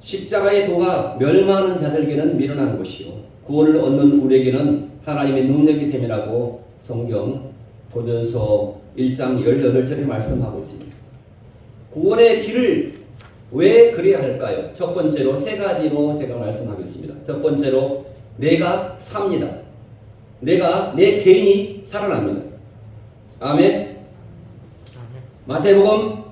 십자가의 도가 멸망하는 자들에게는 미련한 것이요 구원을 얻는 우리에게는 하나님의 능력이 됨이라고 성경 고린도서 1장 18절에 말씀하고 있습니다. 구원의 길을 왜 그래야 할까요? 첫 번째로 세 가지로 제가 말씀하겠습니다. 첫 번째로 내가 삽니다. 내 개인이 살아납니다. 아멘. 마태복음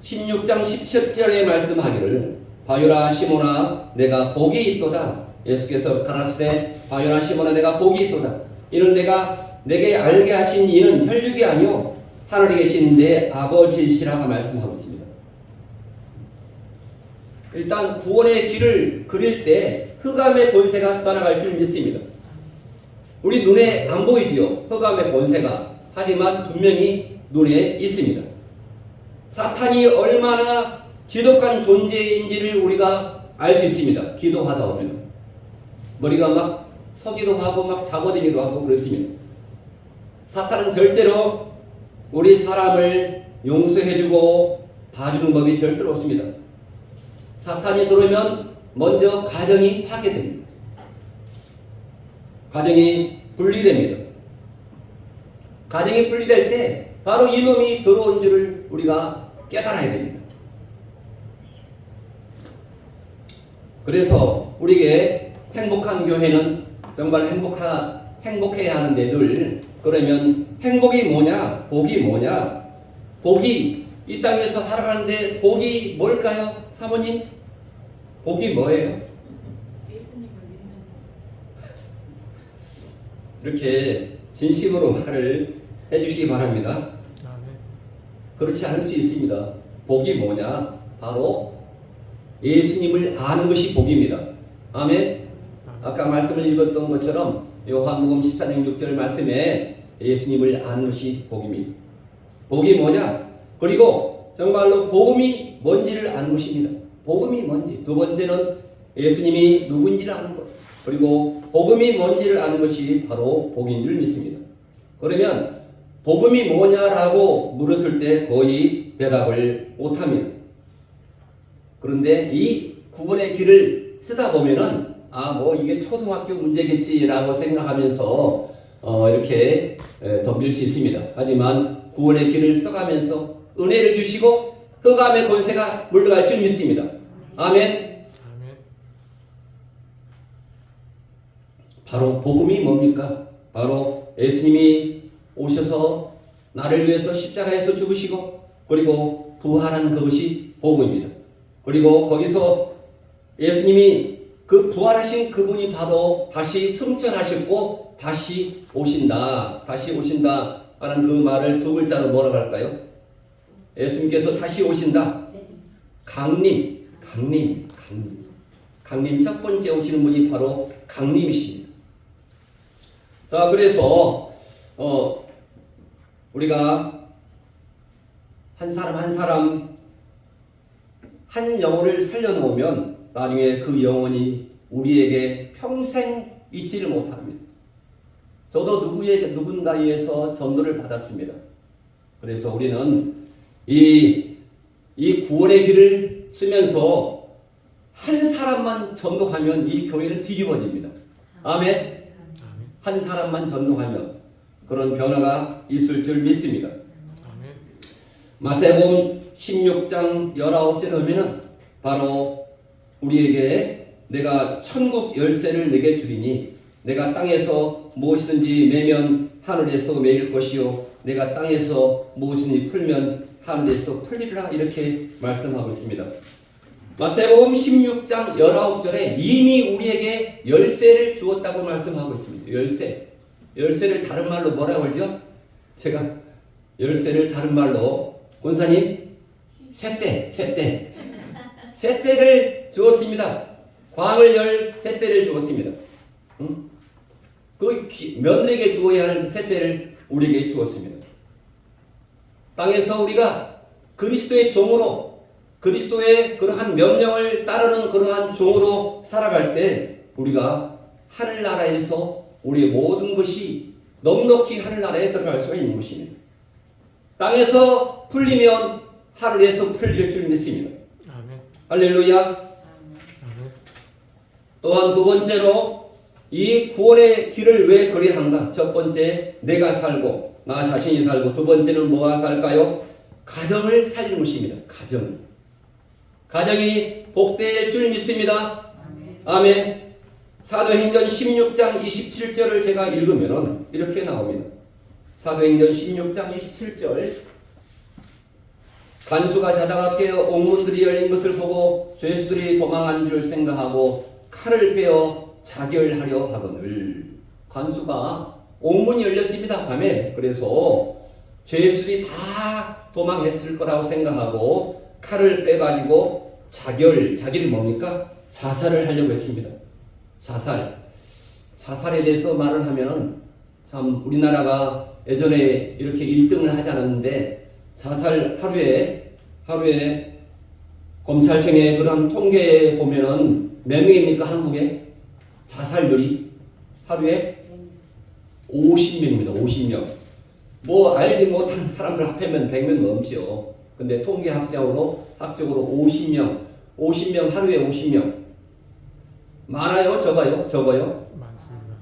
16장 17절에 말씀하기를 바요라 시몬아 내가 복이 있도다. 예수께서 가라사대 바요라 시몬아 내가 복이 있도다. 이는 내가 내게 알게 하신 이는 혈육이 아니요 하늘에 계신 내 아버지시라고 말씀하고 있습니다. 일단 구원의 길을 그릴 때 흑암의 권세가 떠나갈 줄 믿습니다. 우리 눈에 안 보이지요. 흑암의 권세가. 하지만 분명히 눈에 있습니다. 사탄이 얼마나 지독한 존재인지를 우리가 알 수 있습니다. 기도하다 보면 머리가 막 서기도 하고 막 잡아들기도 하고 그렇습니다. 사탄은 절대로 우리 사람을 용서해주고 봐주는 법이 절대로 없습니다. 사탄이 들어오면 먼저 가정이 파괴됩니다. 가정이 분리됩니다. 가정이 분리될 때 바로 이놈이 들어온 줄을 우리가 깨달아야 됩니다. 그래서 우리에게 행복한 교회는 정말 행복해야 하는데 늘 그러면 행복이 뭐냐? 복이 뭐냐? 복이 이 땅에서 살아가는데 복이 뭘까요? 사모님? 복이 뭐예요? 이렇게 진심으로 말을 해주시기 바랍니다. 그렇지 않을 수 있습니다. 복이 뭐냐? 바로 예수님을 아는 것이 복입니다. 아멘. 아까 말씀을 읽었던 것처럼 요한복음 14장 6절 말씀에 예수님을 아는 것이 복입니다. 복이 뭐냐? 그리고 정말로 복음이 뭔지를 아는 것입니다. 복음이 뭔지. 두 번째는 예수님이 누군지를 아는 것. 그리고 복음이 뭔지를 아는 것이 바로 복인 줄 믿습니다. 그러면 복음이 뭐냐라고 물었을 때 거의 대답을 못합니다. 그런데 이 구원의 길을 쓰다 보면은 이게 초등학교 문제겠지라고 생각하면서 이렇게 덤빌 수 있습니다. 하지만 구원의 길을 써가면서 은혜를 주시고 흑암의 권세가 물러갈 줄 믿습니다. 아멘. 바로 복음이 뭡니까? 바로 예수님이 오셔서 나를 위해서 십자가에서 죽으시고 그리고 부활한 그것이 복음입니다. 그리고 거기서 예수님이 그 부활하신 그분이 바로 다시 승천하셨고 다시 오신다 하는 그 말을 두 글자로 뭐라고 할까요? 예수님께서 다시 오신다. 강림 첫 번째 오시는 분이 바로 강림이십니다. 자, 그래서 우리가 한 사람 한 영혼을 살려놓으면 나중에 그 영혼이 우리에게 평생 잊지를 못합니다. 저도 누군가에서 전도를 받았습니다. 그래서 우리는 이 구원의 길을 쓰면서 한 사람만 전도하면 이 교회는 뒤집어집니다. 아멘. 한 사람만 전도하면 그런 변화가 있을 줄 믿습니다. 마태복음 16장 19절에 보면은 바로 우리에게 내가 천국 열쇠를 내게 주리니 내가 땅에서 무엇이든지 매면 하늘에서도 매일 것이요 내가 땅에서 무엇이든지 풀면 하늘에서도 풀리리라 이렇게 말씀하고 있습니다. 마태복음 16장 19절에 이미 우리에게 열쇠를 주었다고 말씀하고 있습니다. 열쇠를 다른 말로 뭐라고 하죠? 제가 열쇠를 다른 말로 권사님 셋대를 주었습니다. 광을 열 셋대를 주었습니다. 그 며느리에게 주어야 할 셋대를 우리에게 주었습니다. 땅에서 우리가 그리스도의 종으로 그리스도의 그러한 명령을 따르는 그러한 종으로 살아갈 때 우리가 하늘나라에서 우리의 모든 것이 넉넉히 하늘나라에 들어갈 수가 있는 것입니다. 땅에서 풀리면 하늘에서 풀릴 줄 믿습니다. 할렐루야. 또한 두 번째로 이 구원의 길을 왜 걸어야 하는가? 첫 번째, 내가 살고 나 자신이 살고, 두 번째는 뭐가 살까요? 가정을 살리는 것입니다. 가정이 복될 줄 믿습니다. 아멘. 사도행전 16장 27절을 제가 읽으면 이렇게 나옵니다. 사도행전 16장 27절. 간수가 자다가 깨어 옥문들이 열린 것을 보고 죄수들이 도망한 줄 생각하고 칼을 빼어 자결하려 하거늘. 간수가 옥문이 열렸습니다. 밤에. 그래서 죄수들이 다 도망했을 거라고 생각하고 칼을 빼가지고 자결이 뭡니까? 자살을 하려고 했습니다. 자살에 대해서 말을 하면 참 우리나라가 예전에 이렇게 1등을 하지 않았는데, 자살 하루에 검찰청의 그런 통계에 보면은 몇 명입니까? 한국에 자살률이 하루에 50명입니다. 50명. 뭐 알지 못한 사람들 합하면 100명 넘죠. 근데 통계학적으로 50명 하루에 50명. 많아요? 적어요? 많습니다.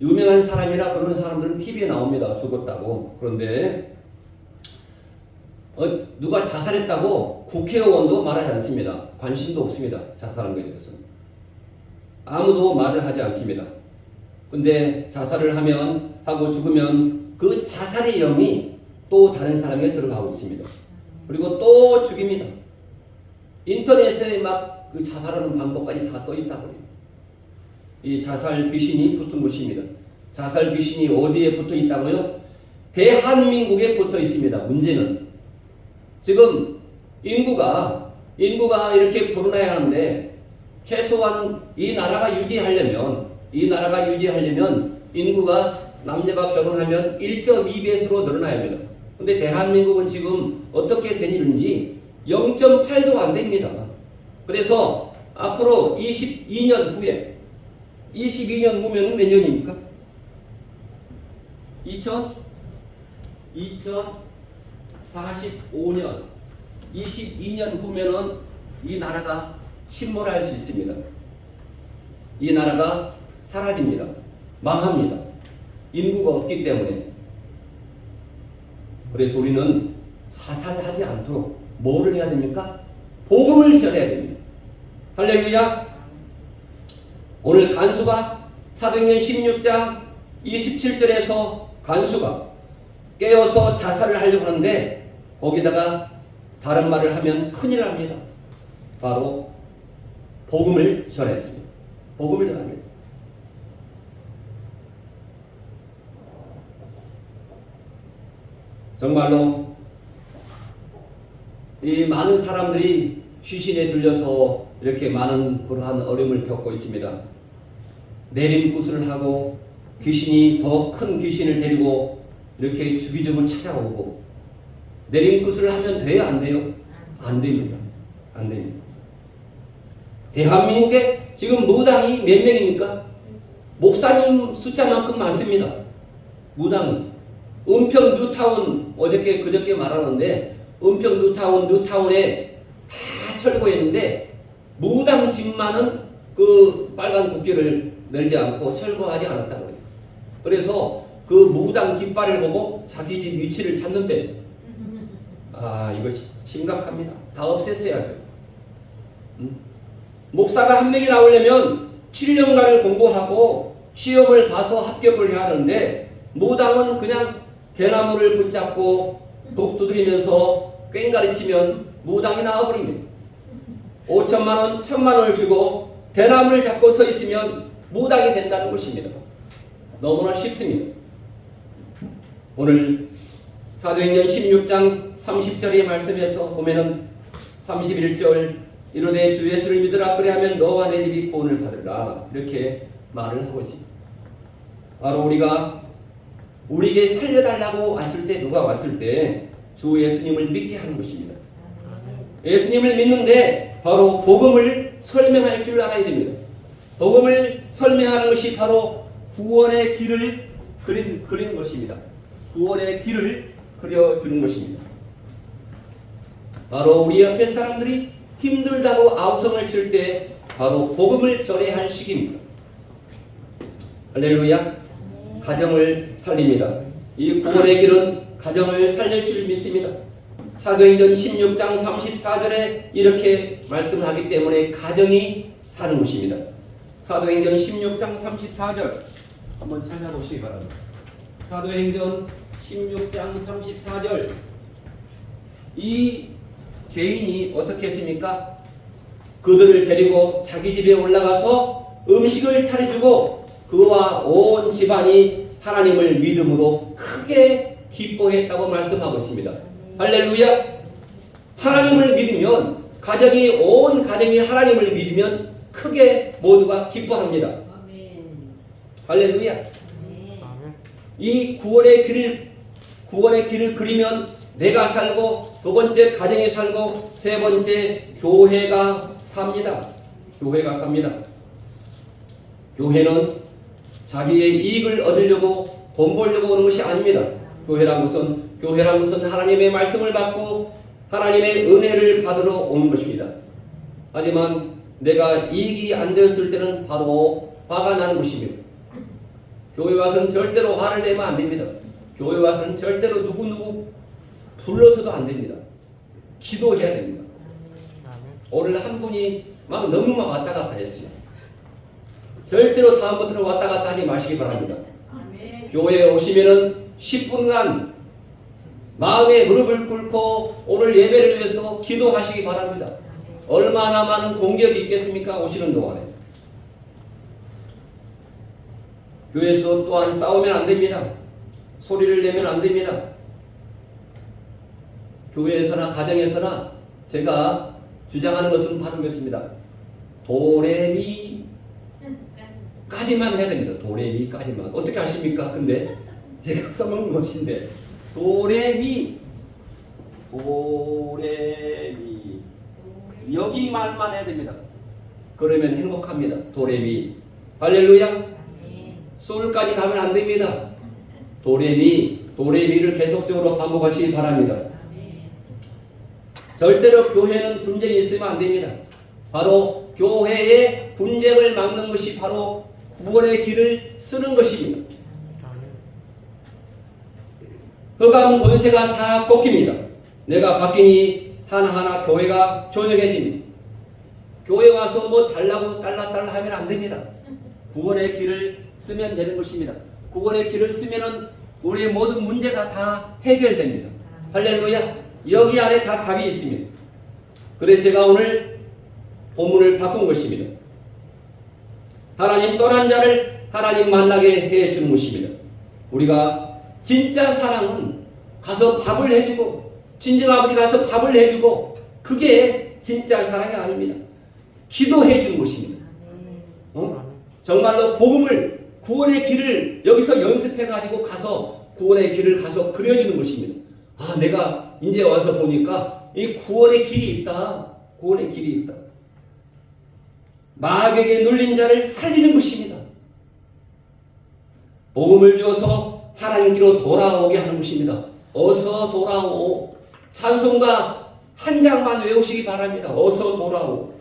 유명한 사람이라 그런 사람들은 TV에 나옵니다. 죽었다고. 그런데 누가 자살했다고 국회의원도 말하지 않습니다. 관심도 없습니다. 자살한 것에 대해서는. 아무도 말을 하지 않습니다. 근데 자살을 하고 죽으면 그 자살의 영이 또 다른 사람에게 들어가고 있습니다. 그리고 또 죽입니다. 인터넷에 막 그 자살하는 방법까지 다 떠 있다고 해요. 이 자살 귀신이 붙은 곳입니다. 자살 귀신이 어디에 붙어 있다고요? 대한민국에 붙어 있습니다. 문제는 지금 인구가 이렇게 불어나야 하는데, 최소한 이 나라가 유지하려면 인구가 남녀가 결혼하면 1.2배수로 늘어나야 합니다. 근데 대한민국은 지금 어떻게 된 일인지 0.8도 안 됩니다. 그래서 앞으로 22년 후면 몇 년입니까? 2045년 22년 후면은 이 나라가 침몰할 수 있습니다. 이 나라가 사라집니다. 망합니다. 인구가 없기 때문에. 그래서 우리는 사살하지 않도록 뭐를 해야 됩니까? 복음을 전해야 됩니다. 할렐루야. 오늘 간수가 사도행전 16장 27절에서 간수가 깨어서 자살을 하려고 하는데, 거기다가 다른 말을 하면 큰일 납니다. 바로 복음을 전했습니다. 복음을 전합니다. 정말로 이 많은 사람들이 귀신에 들려서 이렇게 많은 그러한 어려움을 겪고 있습니다. 내림굿을 하고 귀신이 더 큰 귀신을 데리고 이렇게 주기적으로 찾아오고, 내림굿을 하면 돼요? 안 돼요? 안 됩니다. 안 됩니다. 대한민국에 지금 무당이 몇 명입니까? 목사님 숫자만큼 많습니다. 무당은. 은평 뉴타운, 그저께 말하는데, 은평 뉴타운에 다 철거했는데, 무당 집만은 그 빨간 국기를 내리지 않고 철거하지 않았다고 해요. 그래서 그 무당 깃발을 보고 자기 집 위치를 찾는데, 이거 심각합니다. 다 없앴어야죠. 목사가 한 명이 나오려면 7년간을 공부하고 시험을 봐서 합격을 해야 하는데, 무당은 그냥 대나무를 붙잡고 독 두드리면서 꽹가리치면 무당이 나와버립니다. 5천만 원, 1,000만 원을 주고 대나무를 잡고 서 있으면 무당이 된다는 것입니다. 너무나 쉽습니다. 오늘 사도행전 16장 30절의 말씀에서 보면은 31절, 이르되 주 예수를 믿으라, 그리하면 너와 내 집이 구원을 받으리라, 이렇게 말을 하고 있습니다. 바로 우리에게 살려달라고 누가 왔을 때 주 예수님을 믿게 하는 것입니다. 예수님을 믿는데 바로 복음을 설명할 줄 알아야 됩니다. 복음을 설명하는 것이 바로 구원의 길을 그리는 것입니다. 구원의 길을 그려주는 것입니다. 바로 우리 옆에 사람들이 힘들다고 아우성을 칠 때 바로 복음을 전해야 할 시기입니다. 할렐루야. 가정을 살립니다. 이 구원의 길은 가정을 살릴 줄 믿습니다. 사도행전 16장 34절에 이렇게 말씀을 하기 때문에 가정이 사는 곳입니다. 사도행전 16장 34절 한번 찾아보시기 바랍니다. 사도행전 16장 34절. 이 죄인이 어떻게 했습니까? 그들을 데리고 자기 집에 올라가서 음식을 차려주고 그와 온 집안이 하나님을 믿음으로 크게 기뻐했다고 말씀하고 있습니다. 할렐루야. 하나님을 믿으면 온 가정이 하나님을 믿으면 크게 모두가 기뻐합니다. 할렐루야. 이 구원의 길을 그리면 내가 살고, 두 번째 가정이 살고, 세 번째 교회가 삽니다. 교회가 삽니다. 교회는 자기의 이익을 얻으려고 돈 벌려고 오는 것이 아닙니다. 교회란 것은 하나님의 말씀을 받고 하나님의 은혜를 받으러 오는 것입니다. 하지만 내가 이익이 안 되었을 때는 바로 화가 나는 것입니다. 교회 와서는 절대로 화를 내면 안 됩니다. 교회 와서는 절대로 누구 불러서도 안 됩니다. 기도해야 됩니다. 오늘 한 분이 너무 왔다 갔다 했어요. 절대로 다음부터는 왔다 갔다 하지 마시기 바랍니다. 교회에 오시면은 10분간 마음의 무릎을 꿇고 오늘 예배를 위해서 기도하시기 바랍니다. 얼마나 많은 공격이 있겠습니까? 오시는 동안에. 교회에서 또한 싸우면 안 됩니다. 소리를 내면 안 됩니다. 교회에서나 가정에서나 제가 주장하는 것은 바로 이것입니다. 도레미까지만 해야 됩니다. 도레미까지만. 어떻게 하십니까? 근데 제가 써먹은 것인데 도레미 여기 말만 해야 됩니다. 그러면 행복합니다. 도레미. 할렐루야. 솔까지 가면 안 됩니다. 도레미를 계속적으로 반복하시기 바랍니다. 절대로 교회는 분쟁이 있으면 안 됩니다. 바로 교회의 분쟁을 막는 것이 바로 구원의 길을 쓰는 것입니다. 흑암 권세가 다 꺾입니다. 내가 바뀌니 하나하나 교회가 조용해집니다. 교회 와서 달라고 달라 하면 안 됩니다. 구원의 길을 쓰면 되는 것입니다. 구원의 길을 쓰면은 우리의 모든 문제가 다 해결됩니다. 할렐루야. 여기 안에 다 답이 있습니다. 그래서 제가 오늘 본문을 바꾼 것입니다. 하나님 떠난 자를 하나님 만나게 해주는 것입니다. 우리가 진짜 사랑은 가서 밥을 해주고, 친정아버지 가서 밥을 해주고, 그게 진짜 사랑이 아닙니다. 기도해 주는 것입니다. 정말로 복음을, 구원의 길을 여기서 연습해가지고 가서 구원의 길을 가서 그려주는 것입니다. 내가 이제 와서 보니까 이 구원의 길이 있다. 구원의 길이 있다. 마귀에게 눌린 자를 살리는 것입니다. 복음을 주어서 하나님께로 돌아오게 하는 것입니다. 어서 돌아오. 찬송가 한 장만 외우시기 바랍니다. 어서 돌아오.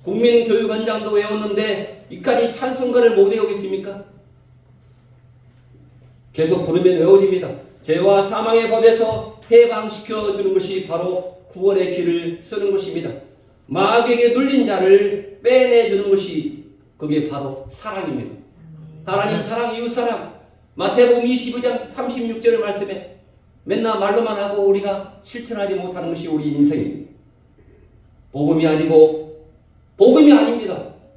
국민교육원장도 외웠는데 이까지 찬송가를 못 외우겠습니까? 계속 부르면 외워집니다. 죄와 사망의 법에서 해방시켜 주는 것이 바로 구원의 길을 쓰는 것입니다. 마귀에게 눌린 자를 빼내주는 것이 그게 바로 사랑입니다. 하나님 사랑, 이웃 사랑. 마태복음 22장 36절 말씀에 맨날 말로만 하고 우리가 실천하지 못하는 것이 우리 인생입니다. 복음이 아닙니다.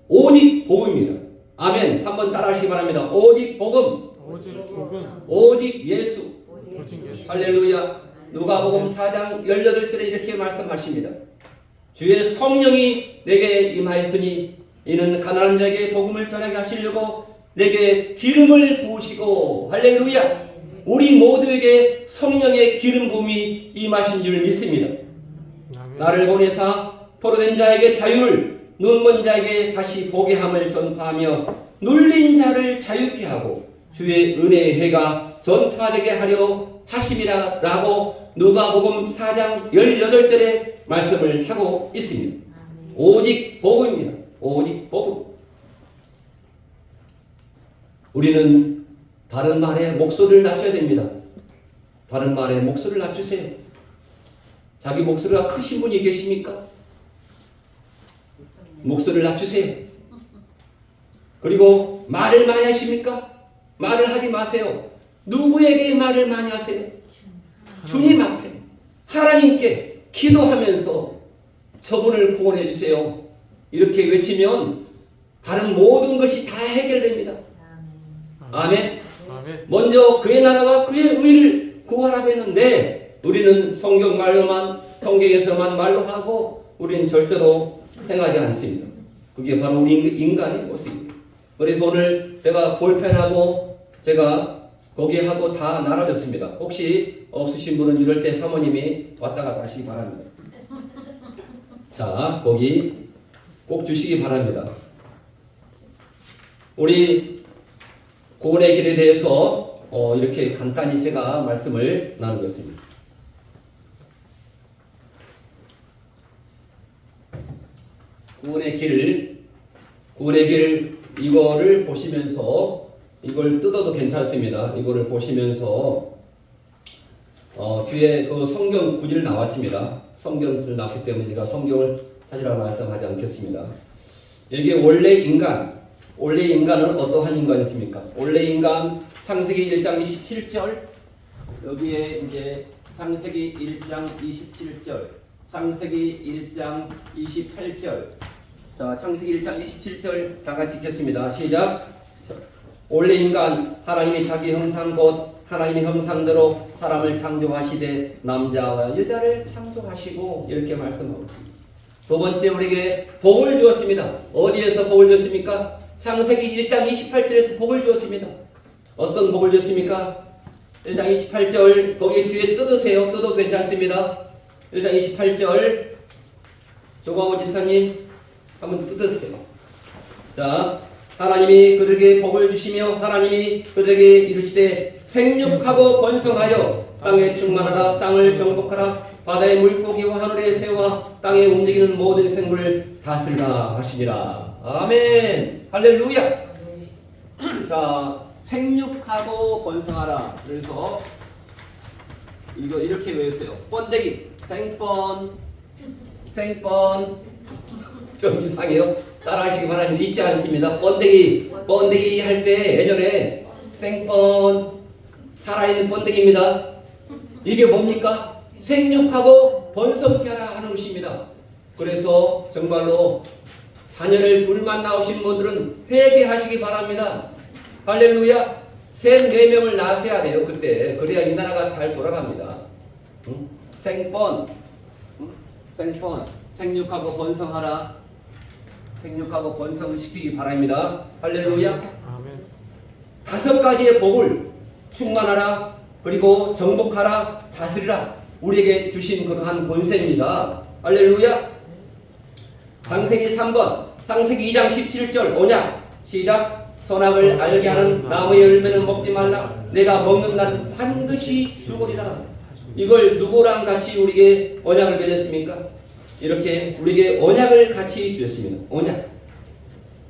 오직 복음입니다. 아멘. 한번 따라하시기 바랍니다. 오직 복음. 오직 예수. 할렐루야. 누가복음 4장 18절에 이렇게 말씀하십니다. 주의 성령이 내게 임하였으니 이는 가난한 자에게 복음을 전하게 하시려고 내게 기름을 부으시고, 할렐루야. 우리 모두에게 성령의 기름 부음이 임하신 줄 믿습니다. 나를 보내사 포로된 자에게 자유를, 눈먼 자에게 다시 보게 함을 전파하며 눌린 자를 자유케 하고 주의 은혜의 해가 전파되게 하려 하심이라고 누가복음 4장 18절에 말씀을 하고 있습니다. 오직 복음입니다. 오직 복음. 우리는 다른 말에 목소리를 낮춰야 됩니다. 다른 말에 목소리를 낮추세요. 자기 목소리가 크신 분이 계십니까? 목소리를 낮추세요. 그리고 말을 많이 하십니까? 말을 하지 마세요. 누구에게 말을 많이 하세요? 주님 앞에 하나님께 기도하면서 저분을 구원해 주세요. 이렇게 외치면 다른 모든 것이 다 해결됩니다. 아멘. 먼저 그의 나라와 그의 의를 구하라고 했는데 우리는 성경 말로만, 성경에서만 말로 하고 우리는 절대로 행하지 않습니다. 그게 바로 우리 인간의 모습입니다. 그래서 오늘 제가 볼펜하고 제가 거기에 하고 다 날아줬습니다. 혹시 없으신 분은 이럴 때 사모님이 왔다 갔다 하시기 바랍니다. 자, 거기 꼭 주시기 바랍니다. 우리 구원의 길에 대해서 이렇게 간단히 제가 말씀을 나누겠습니다. 구원의 길 이거를 보시면서 이걸 뜯어도 괜찮습니다. 이거를 보시면서 뒤에 그 성경 구절 나왔습니다. 성경 구절 나왔기 때문에 제가 성경을 찾으라고 말씀하지 않겠습니다. 여기 원래 인간은 어떠한 인간이었습니까? 원래 인간 창세기 1장 27절 여기에 이제 창세기 1장 27절 창세기 1장 28절 자 창세기 1장 27절 다 같이 읽겠습니다. 시작. 원래 인간 하나님이 자기 형상 곧 하나님의 형상대로 사람을 창조하시되 남자와 여자를 창조하시고 이렇게 말씀하고 있습니다. 두 번째 우리에게 복을 주었습니다. 어디에서 복을 줬습니까? 창세기 1장 28절에서 복을 주었습니다. 어떤 복을 줬습니까? 1장 28절 거기 뒤에 뜯으세요. 뜯어도 괜찮습니다. 1장 28절 조광호 집사님 한번 뜯으세요. 자, 하나님이 그들에게 복을 주시며 하나님이 그들에게 이르시되 생육하고 번성하여 땅에 충만하라. 땅을 정복하라. 바다의 물고기와 하늘의 새와 땅에 움직이는 모든 생물을 다스리라 하시니라. 아멘. 할렐루야. 자, 생육하고 번성하라. 그래서 이거 이렇게 외우세요. 번데기, 생번 좀 이상해요. 따라하시기 바랍니다. 잊지 않습니다. 번데기 할 때 예전에 생번 살아있는 번데기입니다. 이게 뭡니까? 생육하고 번성케 하라 하는 것입니다. 그래서 정말로 자녀를 둘만 낳으신 분들은 회개하시기 바랍니다. 할렐루야. 3, 4명을 낳으셔야 돼요. 그때 그래야 이 나라가 잘 돌아갑니다. 생육하고 번성하라. 생육하고 번성시키기 바랍니다. 할렐루야. 아멘. 5가지의 복을 충만하라, 그리고 정복하라, 다스리라 우리에게 주신 그러한 권세입니다. 할렐루야. 창세기 3번 창세기 2장 17절 언약 시작. 선악을 알게 하는 나무의 열매는 먹지 말라. 내가 먹는 날 반드시 죽으리라. 이걸 누구랑 같이 우리에게 언약을 맺었습니까? 이렇게 우리에게 언약을 같이 주셨습니다. 언약.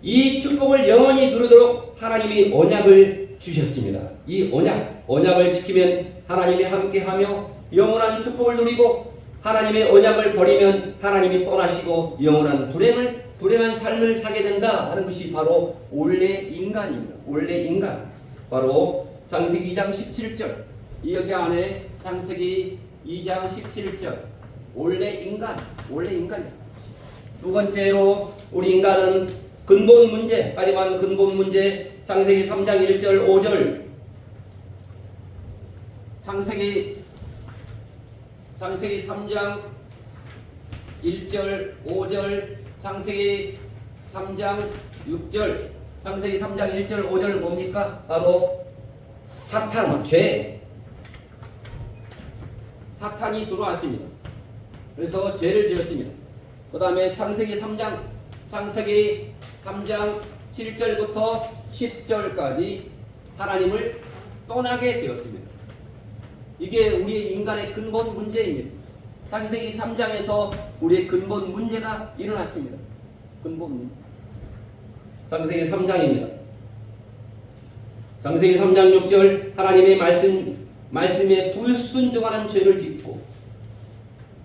이 축복을 영원히 누리도록 하나님이 언약을 주셨습니다. 이 언약을 지키면 하나님이 함께하며 영원한 축복을 누리고 하나님의 언약을 버리면 하나님이 떠나시고 영원한 불행한 삶을 사게 된다 하는 것이 바로 원래 인간입니다. 원래 인간. 바로 창세기 2장 17절. 여기 안에 창세기 2장 17절. 원래 인간. 두 번째로 우리 인간은 근본 문제, 창세기 3장 1절 5절. 창세기 3장 1절 5절, 창세기 3장 6절. 창세기 3장 1절 5절 뭡니까? 바로 사탄, 죄. 사탄이 들어왔습니다. 그래서 죄를 지었습니다. 그 다음에 창세기 3장 7절부터 10절까지 하나님을 떠나게 되었습니다. 이게 우리의 인간의 근본 문제입니다. 창세기 3장에서 우리의 근본 문제가 일어났습니다. 근본 문제. 창세기 3장입니다. 창세기 3장 6절 하나님의 말씀에 불순종하는 죄를 짓고,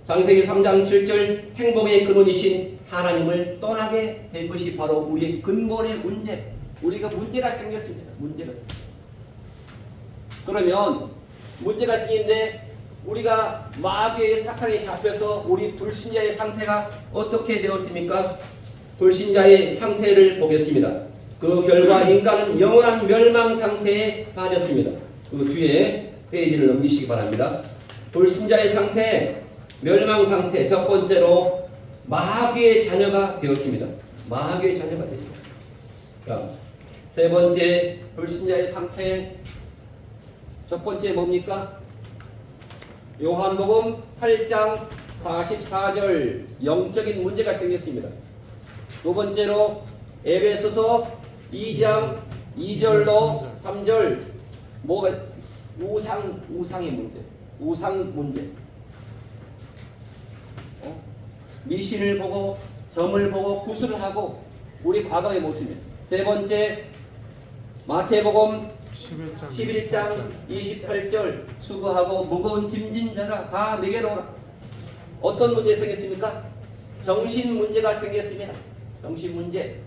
창세기 3장 7절 행복의 근원이신 하나님을 떠나게 된 것이 바로 우리의 근본의 문제. 우리가 문제가 생겼습니다. 문제가 생겼습니다. 그러면 문제가 생긴데 우리가 마귀의 사탄에 잡혀서 우리 불신자의 상태가 어떻게 되었습니까? 불신자의 상태를 보겠습니다. 그 결과 인간은 영원한 멸망 상태에 빠졌습니다. 그 뒤에 페이지를 넘기시기 바랍니다. 불신자의 상태, 멸망 상태, 첫 번째로 마귀의 자녀가 되었습니다. 마귀의 자녀가 되었습니다. 자, 세 번째 불신자의 상태, 첫 번째 뭡니까? 요한복음 8장 44절 영적인 문제가 생겼습니다. 두 번째로 에베소서 2장 2절로 3절 뭐가 우상의 문제, 우상 문제. 미신을 보고 점을 보고 구슬을 하고 우리 과거의 모습입니다. 세 번째 마태복음 11장 28절 수고하고 무거운 짐진 자라 다 내게로 오라. 어떤 문제 생겼습니까? 정신 문제가 생겼습니다. 정신 문제.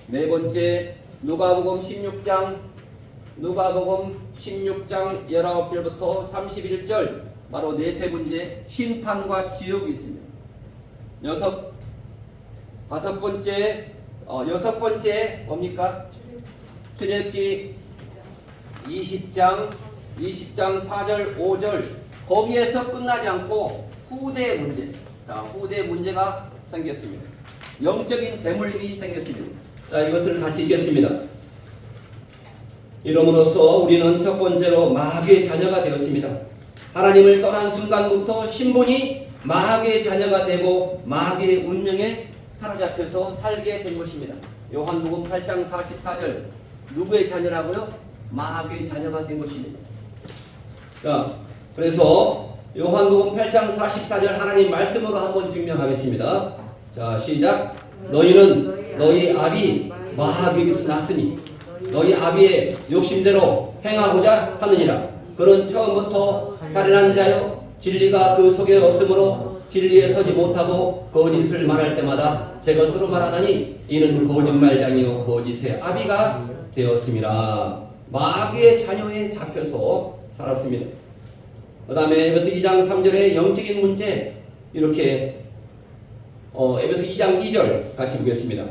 네 번째 누가복음 16장 19절부터 31절 바로 네 문제 심판과 지옥이 있습니다. 여섯 번째 뭡니까? 출애굽기 20장 4절 5절 거기에서 끝나지 않고 후대 문제. 자, 후대 문제가 생겼습니다. 영적인 대물림이 생겼습니다. 자, 이것을 같이 읽겠습니다. 이름으로써 우리는 첫 번째로 마귀의 자녀가 되었습니다. 하나님을 떠난 순간부터 신분이 마귀의 자녀가 되고 마귀의 운명에 사로잡혀서 살게 된 것입니다. 요한복음 8장 44절 누구의 자녀라고요? 마귀의 자녀가 된 것입니다. 자, 그래서 요한복음 8장 44절 하나님 말씀으로 한번 증명하겠습니다. 자, 시작. 너희는 너희 아비 마귀에서 났으니 너희 아비의 욕심대로 행하고자 하느니라. 그는 처음부터 살인한 자요 진리가 그 속에 없으므로 진리에 서지 못하고 거짓을 말할 때마다 제 것으로 말하다니 이는 거짓말장이요 거짓의 아비가 되었습니다. 마귀의 자녀에 잡혀서 살았습니다. 그 다음에 에베소 2장 3절의 영적인 문제 이렇게 에베소 2장 2절 같이 보겠습니다.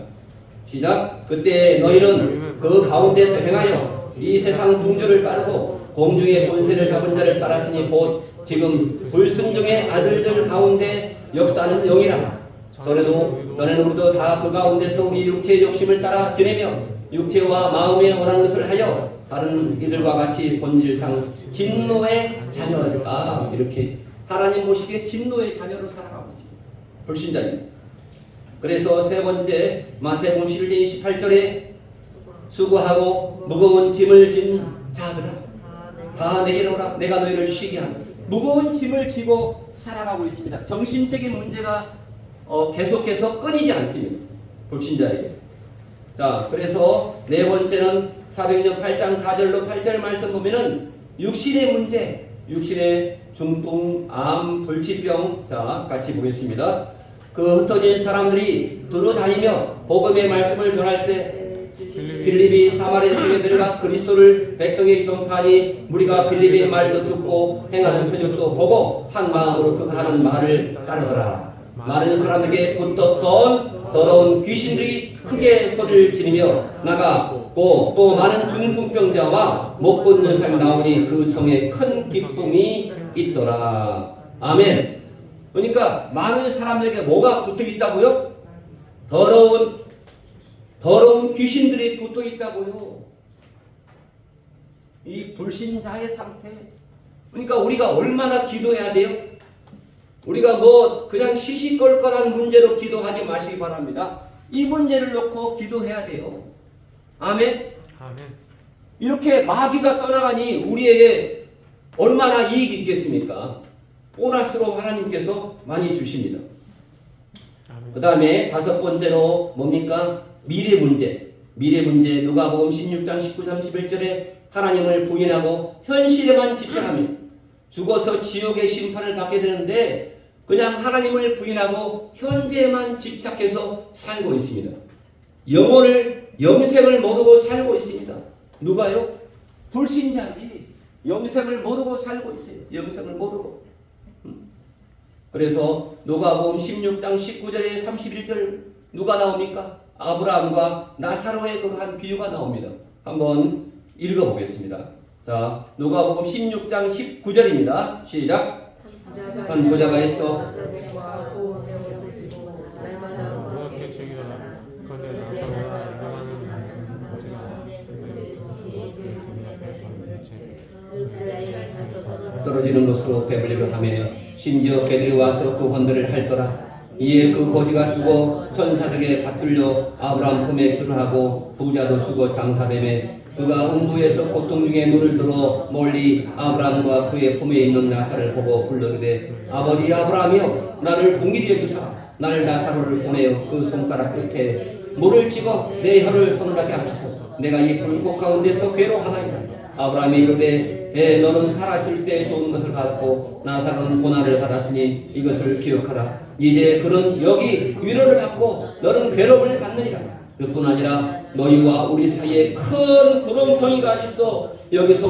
시작. 그때 너희는 그 가운데서 행하여 이 세상 풍조를 따르고 공중의 권세를 잡은 자를 따랐으니 곧 지금 불순종의 아들들 가운데 역사하는 영이라. 너네는 우리도 다 그 가운데서 우리 육체의 욕심을 따라 지내며 육체와 마음에 원하는 것을 하여 다른 이들과 같이 본질상 진노의 자녀다. 이렇게 하나님 보시기에 진노의 자녀로 살아가고 있습니다. 불신자입니다. 그래서 세 번째 마태복음 11장 28절에 수고하고 무거운 짐을 진 자들아 다 내게로 오라. 내가 너희를 쉬게 한다. 무거운 짐을 지고 살아가고 있습니다. 정신적인 문제가 계속해서 끊이지 않습니다. 불신자에게. 자, 그래서 네 번째는 사도행전 8장 4절로 8절 말씀 보면은 육신의 문제, 육신의 중풍, 암, 불치병. 자, 같이 보겠습니다. 그 흩어진 사람들이 두루 다니며 복음의 말씀을 전할 때 빌립이 사마리아 성에 들어가 그리스도를 백성에게 전파하니 무리가 빌립의 말도 듣고 행하는 표적도 보고 한 마음으로 그가 하는 말을 따르더라. 많은 사람에게 붙었던 더러운 귀신들이 크게 소리를 지르며 나가고 또 많은 중풍병자와 못 걷는 사람이 나오니 그 성에 큰 기쁨이 있더라. 아멘. 그러니까 많은 사람들에게 뭐가 붙어 있다고요? 더러운 귀신들이 붙어 있다고요. 이 불신자의 상태. 그러니까 우리가 얼마나 기도해야 돼요? 우리가 그냥 시시껄껄한 문제로 기도하지 마시기 바랍니다. 이 문제를 놓고 기도해야 돼요. 아멘. 아멘. 이렇게 마귀가 떠나가니 우리에게 얼마나 이익이 있겠습니까? 보너스로 하나님께서 많이 주십니다. 그 다음에 다섯 번째로 뭡니까? 미래 문제. 미래 문제. 누가복음 16장 19, 31절에 하나님을 부인하고 현실에만 집착하며 죽어서 지옥의 심판을 받게 되는데 그냥 하나님을 부인하고 현재에만 집착해서 살고 있습니다. 영생을 모르고 살고 있습니다. 누가요? 불신자들이 영생을 모르고 살고 있어요. 영생을 모르고. 그래서 누가복음 16장 19절에 31절 누가 나옵니까? 아브라함과 나사로의 그 한 비유가 나옵니다. 한번 읽어보겠습니다. 자, 누가복음 16장 19절입니다. 시작. 한 부자가 있어 떨어지는 것으로 배불리려 하며 심지어 개들이 와서 그 헌들을 할더라. 이에 그 거지가 죽어 천사들에게 받들려 아브라함 품에 들어하고 부자도 죽어 장사되매 그가 흥부에서 고통 중에 눈을 들어 멀리 아브라함과 그의 품에 있는 나사를 보고 불러이르되 아버지 아브라함이여 나를 긍휼히 여기사 나를 나사로를 보내어 그 손가락 끝에 물을 찍어 내 혀를 서늘하게 하소서. 내가 이 불꽃 가운데서 괴로워하나이다. 아브라함이 이르되 너는 살았을 때 좋은 것을 받았고 나사로는 고난을 받았으니 이것을 기억하라. 이제 그는 여기 위로를 받고 너는 괴로움을 받느니라. 그뿐 아니라 너희와 우리 사이에 큰 구렁텅이가 있어 여기서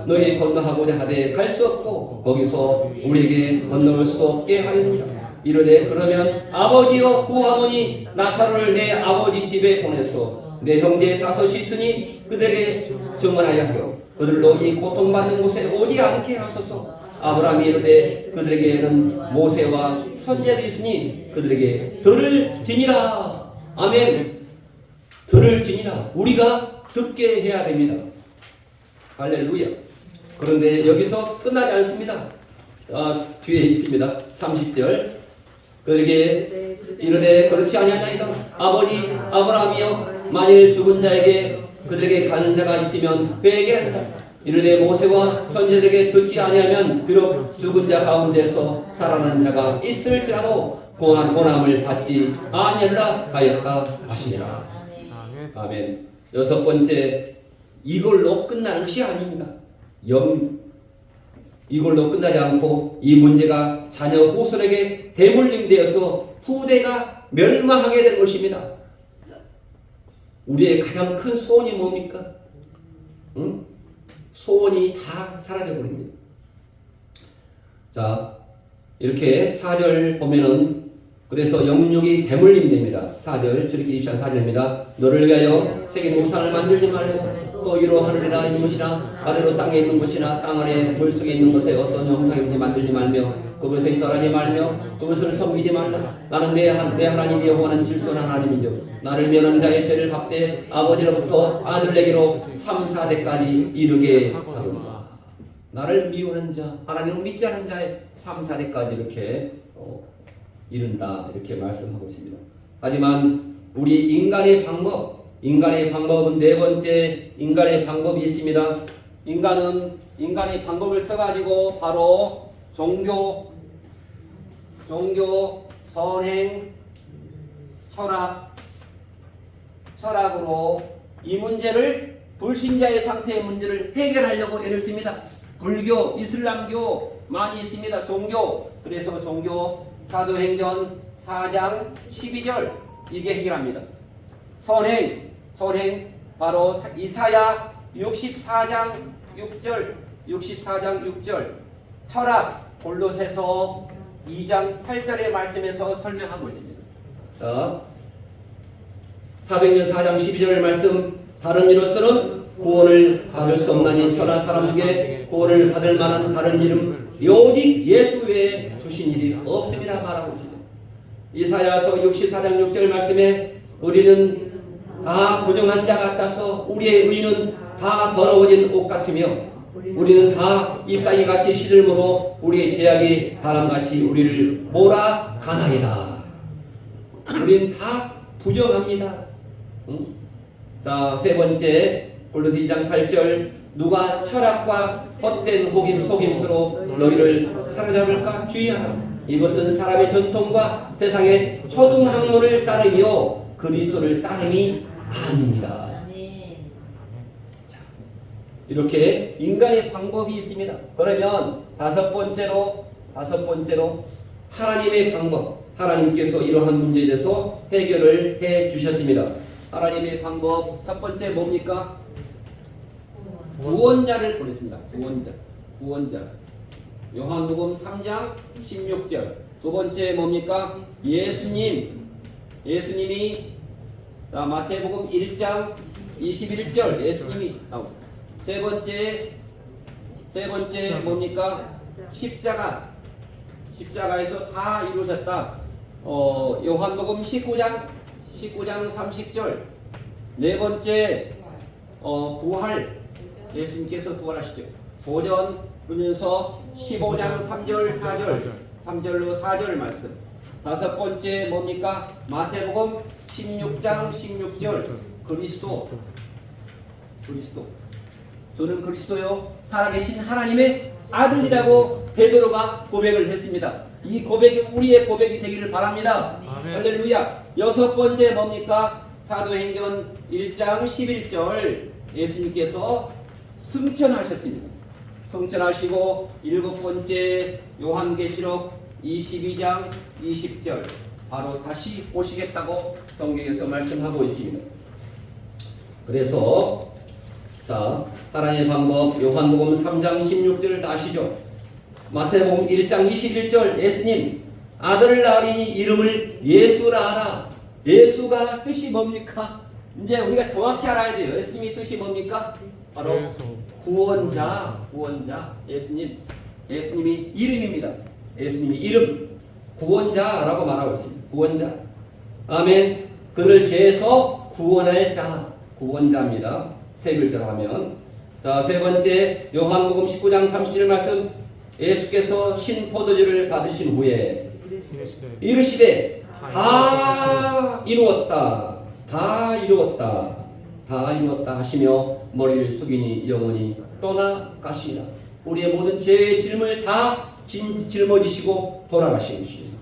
너희 건너가고자 하되 갈 수 없고 거기서 우리에게 건너올 수 없게 하리니라. 이르되 그러면 아버지여 구하노니 나사로를 내 아버지 집에 보내서 내 형제 다섯이 있으니 그들에게 증언하여 하여 그들로 이 고통받는 곳에 오지 않게 하소서. 아브라함이 이르되 그들에게는 모세와 선지자들이 있으니 그들에게 들을 지니라. 아멘. 들을 지니라. 우리가 듣게 해야 됩니다. 할렐루야. 그런데 여기서 끝나지 않습니다. 뒤에 있습니다. 30절. 그들에게 이르되 그렇지 아니하나이다. 아버지 아브라함이여 만일 죽은 자에게 그들에게 가는 자가 있으면 회개게 한다. 이르되 모세와 선지자들에게 듣지 아니하면 비록 죽은 자 가운데서 살아난 자가 있을지라도 고난을 받지 아니하리라 하였다 하시니라. 아멘. 여섯 번째, 이걸로 끝나는 것이 아닙니다. 이걸로 끝나지 않고 이 문제가 자녀 후손에게 대물림되어서 후대가 멸망하게 된 것입니다. 우리의 가장 큰 소원이 뭡니까? 소원이 다 사라져 버립니다. 자, 이렇게 4절 보면은 그래서 영육이 대물림됩니다. 4절 출애굽기 24장 4절입니다. 너를 위하여 세계 우상을 만들지 말고 또 위로 하늘이나 있는 것이나 아래로 땅에 있는 것이나 땅 아래 물속에 있는 것에 어떤 형상이든지 만들지 말며 그것에 절하지 말며 그것을 섬기지 말라. 나는 내 하나님 여호와는 질투하는 하나님이죠. 나를 면한 자의 죄를 갚되 아버지로부터 아들에게로 3, 4대까지 이르게 하구나. 나를 미워하는 자, 하나님을 믿지 않은 자의 3, 4대까지 이렇게 이른다. 이렇게 말씀하고 있습니다. 하지만 우리 인간의 방법은 네 번째 인간의 방법이 있습니다. 인간은 인간의 방법을 써가지고 바로 종교, 선행, 철학으로 이 문제를 불신자의 상태의 문제를 해결하려고 애를 씁니다. 불교, 이슬람교 많이 있습니다. 종교. 그래서 종교 사도행전 4장 12절 이게 해결합니다. 선행 바로 이사야 64장 6절 철학 골로새서 2장 8절의 말씀에서 설명하고 있습니다. 자, 사도행전 4장 12절 말씀 다른 이로서는 구원을 받을 수 없나니 천하 사람 중에 구원을 받을 만한 다른 이름 오직 예수 외에 주신 일이 없음이라 말하고 있습니다. 이사야서 64장 6절 말씀에 우리는 다 부정한 자 같아서 우리의 의는 다 더러워진 옷 같으며 우리는 다 잎사귀 같이 시들므로 우리의 제약이 바람같이 우리를 몰아가나이다. 우리는 다 부정합니다. 자, 세 번째 골로새 2장 8절 누가 철학과 헛된 속임수로 너희를 사로잡을까 주의하라. 이것은 사람의 전통과 세상의 초등학문을 따르며 그리스도를 따름이 아닙니다. 이렇게 인간의 방법이 있습니다. 그러면 다섯 번째로 하나님의 방법. 하나님께서 이러한 문제에 대해서 해결을 해 주셨습니다. 하나님의 방법 첫 번째 뭡니까? 구원자를 보냈습니다. 구원자. 요한복음 3장 16절. 두 번째 뭡니까? 예수님이 마태복음 1장 21절 예수님이 나옵니다. 세 번째 뭡니까? 십자가에서 다 이루어졌다. 요한복음 19장 30절. 네 번째 부활. 예수님께서 부활하시죠. 보전 그러면서 15장 3절 3절로 4절 말씀. 다섯 번째 뭡니까? 마태복음 16장 16절 그리스도. 저는 그리스도요 살아계신 하나님의 아들이라고 베드로가 고백을 했습니다. 이 고백이 우리의 고백이 되기를 바랍니다. 아멘. 할렐루야. 여섯 번째 뭡니까? 사도행전 1장 11절 예수님께서 승천하셨습니다. 승천하시고 일곱 번째 요한계시록 22장 20절 바로 다시 오시겠다고 성경에서 말씀하고 있습니다. 그래서 하나님의 방법 요한복음 3장 16절을 아시죠? 마태복음 1장 21절 예수님 아들을 낳으리니 이름을 예수라 하라. 예수가 뜻이 뭡니까? 이제 우리가 정확히 알아야 돼요. 예수님의 뜻이 뭡니까? 바로 구원자. 예수님이 이름입니다. 예수님이 이름 구원자라고 말하고 있습니다. 구원자. 아멘. 그를 죄에서 구원할 자 구원자입니다. 세 글자로 하면. 세 번째 요한복음 19장 30절 말씀 예수께서 신포도주를 받으신 후에 이르시되 다 이루었다 하시며 머리를 숙이니 영원히 떠나가시니라. 우리의 모든 죄의 질문을 다 짊어지시고 돌아가신 것입니다.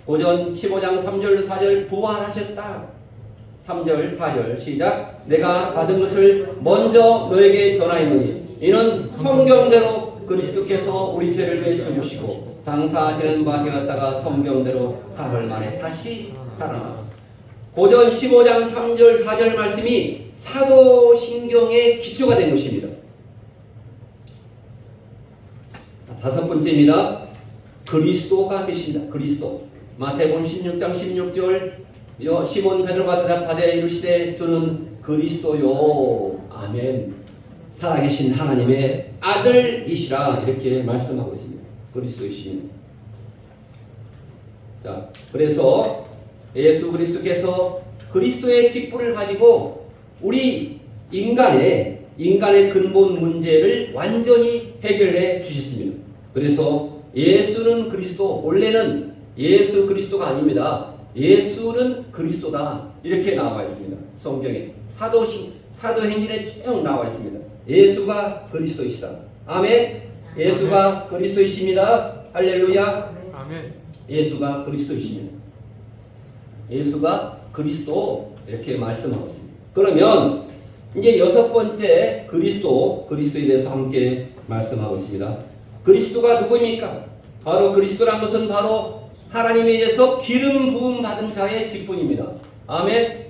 고전 15장 3절 4절 부활하셨다. 3절 4절 시작. 내가 받은 것을 먼저 너에게 전하였노니 이는 성경대로 그리스도께서 우리 죄를 위해 죽으시고 장사하시는 바 되었다가 성경대로 사흘 만에 다시 살아나. 고전 15장 3절 4절 말씀이 사도신경의 기초가 된 것입니다. 다섯 번째입니다. 그리스도가 되신다. 그리스도. 마태복음 16장 16절 시몬 베드로가 대답하되 이르시되 저는 그리스도요. 아멘. 살아계신 하나님의 아들이시라 이렇게 말씀하고 있습니다. 그리스도이십니다. 그래서 예수 그리스도께서 그리스도의 직분을 가지고 우리 인간의 근본 문제를 완전히 해결해 주셨습니다. 그래서 예수는 그리스도, 원래는 예수 그리스도가 아닙니다. 예수는 그리스도다 이렇게 나와 있습니다. 성경에 사도행전에 쭉 나와 있습니다. 예수가 그리스도이시다. 아멘. 예수가 그리스도이십니다. 할렐루야. 아멘. 예수가 그리스도이십니다. 예수가 그리스도 이렇게 말씀하고 있습니다. 그러면 이제 여섯 번째 그리스도에 대해서 함께 말씀하고 있습니다. 그리스도가 누구입니까? 바로 그리스도란 것은 바로 하나님에 의해서 기름 부음 받은 자의 직분입니다. 아멘.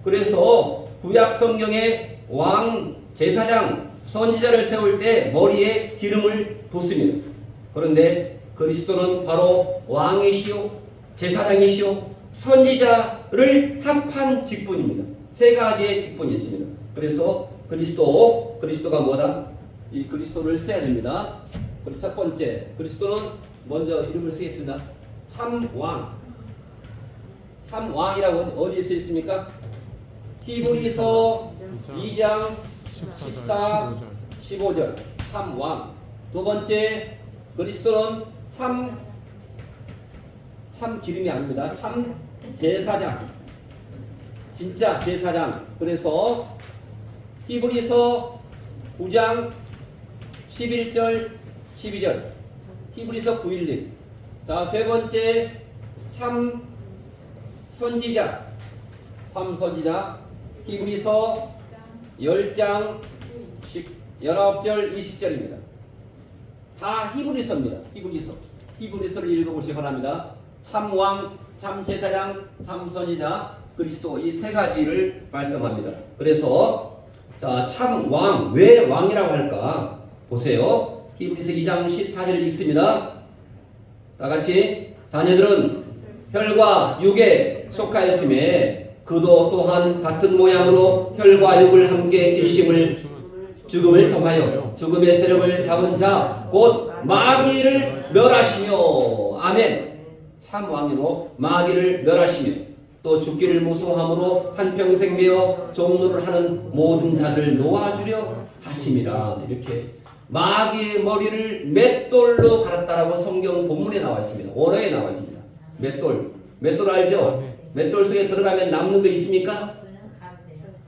그래서 구약 성경에 왕, 제사장, 선지자를 세울 때 머리에 기름을 붓습니다. 그런데 그리스도는 바로 왕이시오, 제사장이시오, 선지자를 합한 직분입니다. 세 가지의 직분이 있습니다. 그래서 그리스도가 뭐다? 이 그리스도를 써야 됩니다. 그리고 첫 번째, 그리스도는 먼저 이름을 쓰겠습니다. 참왕이라고 어디에 쓰여 있습니까? 히브리서 2장 14, 15절 참왕. 두 번째, 그리스도는 참 기름이 아닙니다. 참 제사장, 진짜 제사장. 그래서 히브리서 9장 11절 12절 히브리서 9:1. 자, 세 번째 참 선지자 히브리서 10장 19절 20절입니다. 다 히브리서입니다. 히브리서를 읽어보시기 바랍니다. 참왕, 참제사장, 참선지자, 그리스도 이 세 가지를 말씀합니다. 그래서 자, 참왕, 왜 왕이라고 할까? 보세요. 히브리서 2장 14절 읽습니다. 다같이 자녀들은 혈과 육에 속하였음에 그도 또한 같은 모양으로 혈과 육을 함께 죽음을 통하여 죽음의 세력을 잡은 자 곧 마귀를 멸하시며 아멘. 참 왕으로 마귀를 멸하시며 또 죽기를 무서워함으로 한평생 매어 종노를 하는 모든 자를 놓아주려 하심이라. 이렇게 마귀의 머리를 맷돌로 갈았다라고 성경 본문에 나와 있습니다. 원어에 나와 있습니다. 맷돌 알죠? 맷돌 속에 들어가면 남는 거 있습니까?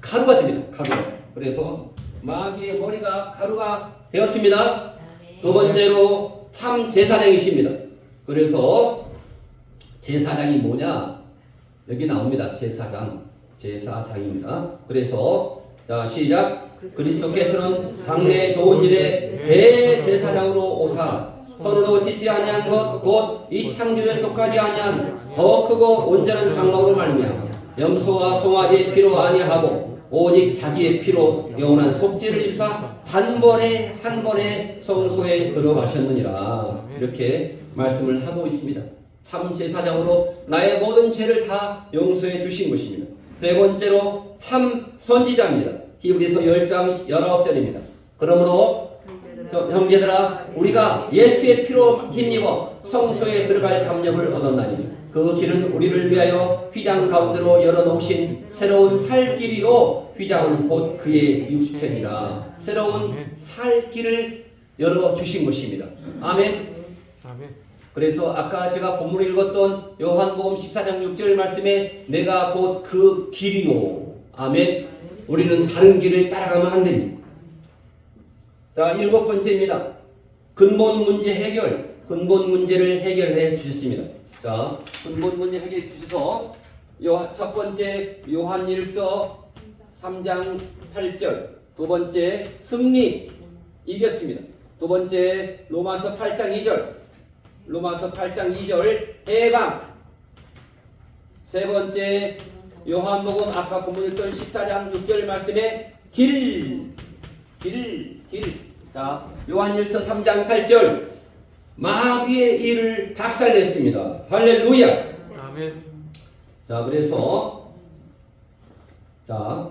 가루가 됩니다. 가루. 그래서 마귀의 머리가 가루가 되었습니다. 두 번째로 참 제사장이십니다. 그래서 제사장이 뭐냐? 여기 나옵니다. 제사장입니다. 그래서 자, 시작. 그리스도께서는 장래 좋은 일에 대제사장으로 오사 손으로 짓지 아니한 것 곧 이 창조에 속하지 아니한 더 크고 온전한 장막으로 말미암아 염소와 송아지의 피로 아니하고 오직 자기의 피로 영원한 속죄를 입사 단번에 한 번에 성소에 들어가셨느니라. 이렇게 말씀을 하고 있습니다. 참 제사장으로 나의 모든 죄를 다 용서해 주신 것입니다. 세 번째로 참 선지자입니다. 히브리서 10장 19절입니다. 그러므로 형제들아 우리가 예수의 피로 힘입어 성소에 들어갈 담력을 얻었나니 그 길은 우리를 위하여 휘장 가운데로 열어놓으신 새로운 살 길이요 휘장은 곧 그의 육체니라. 새로운 살 길을 열어주신 것입니다. 아멘. 그래서 아까 제가 본문을 읽었던 요한복음 14장 6절 말씀에 내가 곧 그 길이요. 아멘. 우리는 다른 길을 따라가면 안 됩니다. 자, 일곱 번째입니다. 근본 문제를 해결해 주셨습니다. 자, 근본 문제 해결해 주셔서 첫 번째 요한일서 3장 8절, 두 번째 승리 이겼습니다. 두 번째 로마서 8장 2절 해방. 세 번째 요한복음 아까 본문 읽던 14장 6절 말씀에 길. 자, 요한일서 3장 8절 마귀의 일을 박살냈습니다. 할렐루야. 아멘. 자, 그래서 자,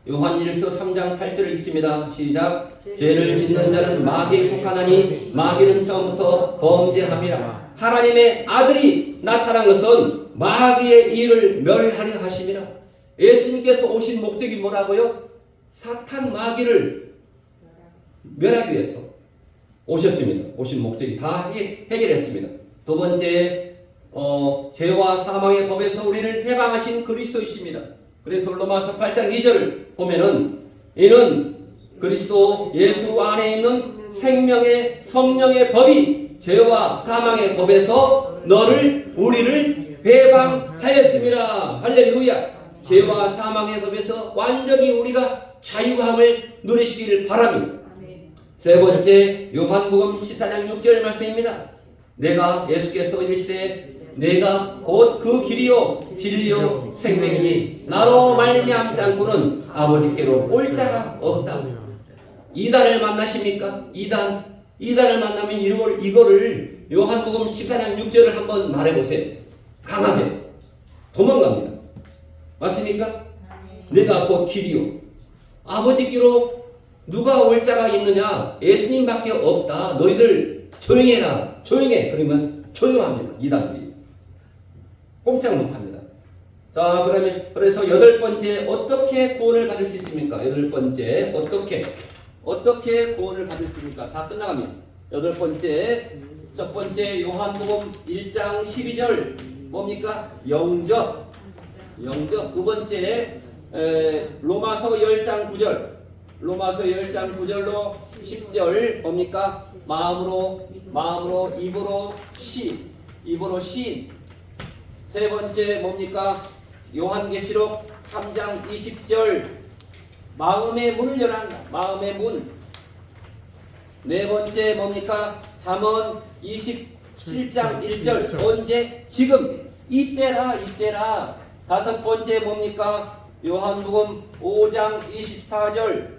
요한일서 3장 8절을 읽습니다. 시작. 죄를 짓는 자는 마귀에 속하나니 마귀는 처음부터 범죄함이라. 하나님의 아들이 나타난 것은 마귀의 일을 멸하려 하심이라. 예수님께서 오신 목적이 뭐라고요? 사탄 마귀를 멸하기 위해서 오셨습니다. 오신 목적이 다 해결했습니다. 두 번째, 죄와 사망의 법에서 우리를 해방하신 그리스도이십니다. 그래서 로마서 8장 2절을 보면은 이는 그리스도 예수 안에 있는 생명의 성령의 법이 죄와 사망의 법에서 우리를 해방하였습니다. 할렐루야. 죄와 사망의 법에서 완전히 우리가 자유함을 누리시기를 바랍니다. 세 번째 요한복음 14장 6절 말씀입니다. 예수께서 이르시되 내가 곧 그 길이요 진리요 생명이니 나로 말미암지 않고는 아버지께로 올 자가 없다. 이단을 만나십니까? 이단을 만나면 이거를 요한복음 14장 6절을 한번 말해보세요. 강하게 도망갑니다. 맞습니까? 내가 곧 길이요 아버지께로 누가 올 자가 있느냐? 예수님밖에 없다. 너희들 조용해라. 조용해. 그러면 조용합니다. 이단들이. 꼼짝 못합니다. 자, 그래서 여덟 번째 어떻게 구원을 받을 수 있습니까? 여덟 번째 어떻게 구원을 받을 수 있습니까? 다 끝나갑니다. 여덟 번째, 첫 번째 요한복음 1장 12절 뭡니까? 영접. 두 번째 로마서 10장 9절. 로마서 10장 9절로 10절 뭡니까? 마음으로 입으로 시. 세 번째 뭡니까? 요한계시록 3장 20절 마음의 문을 열한다. 마음의 문. 네 번째 뭡니까? 잠언 27장 1절 언제? 지금 이때라. 다섯 번째 뭡니까? 요한복음 5장 24절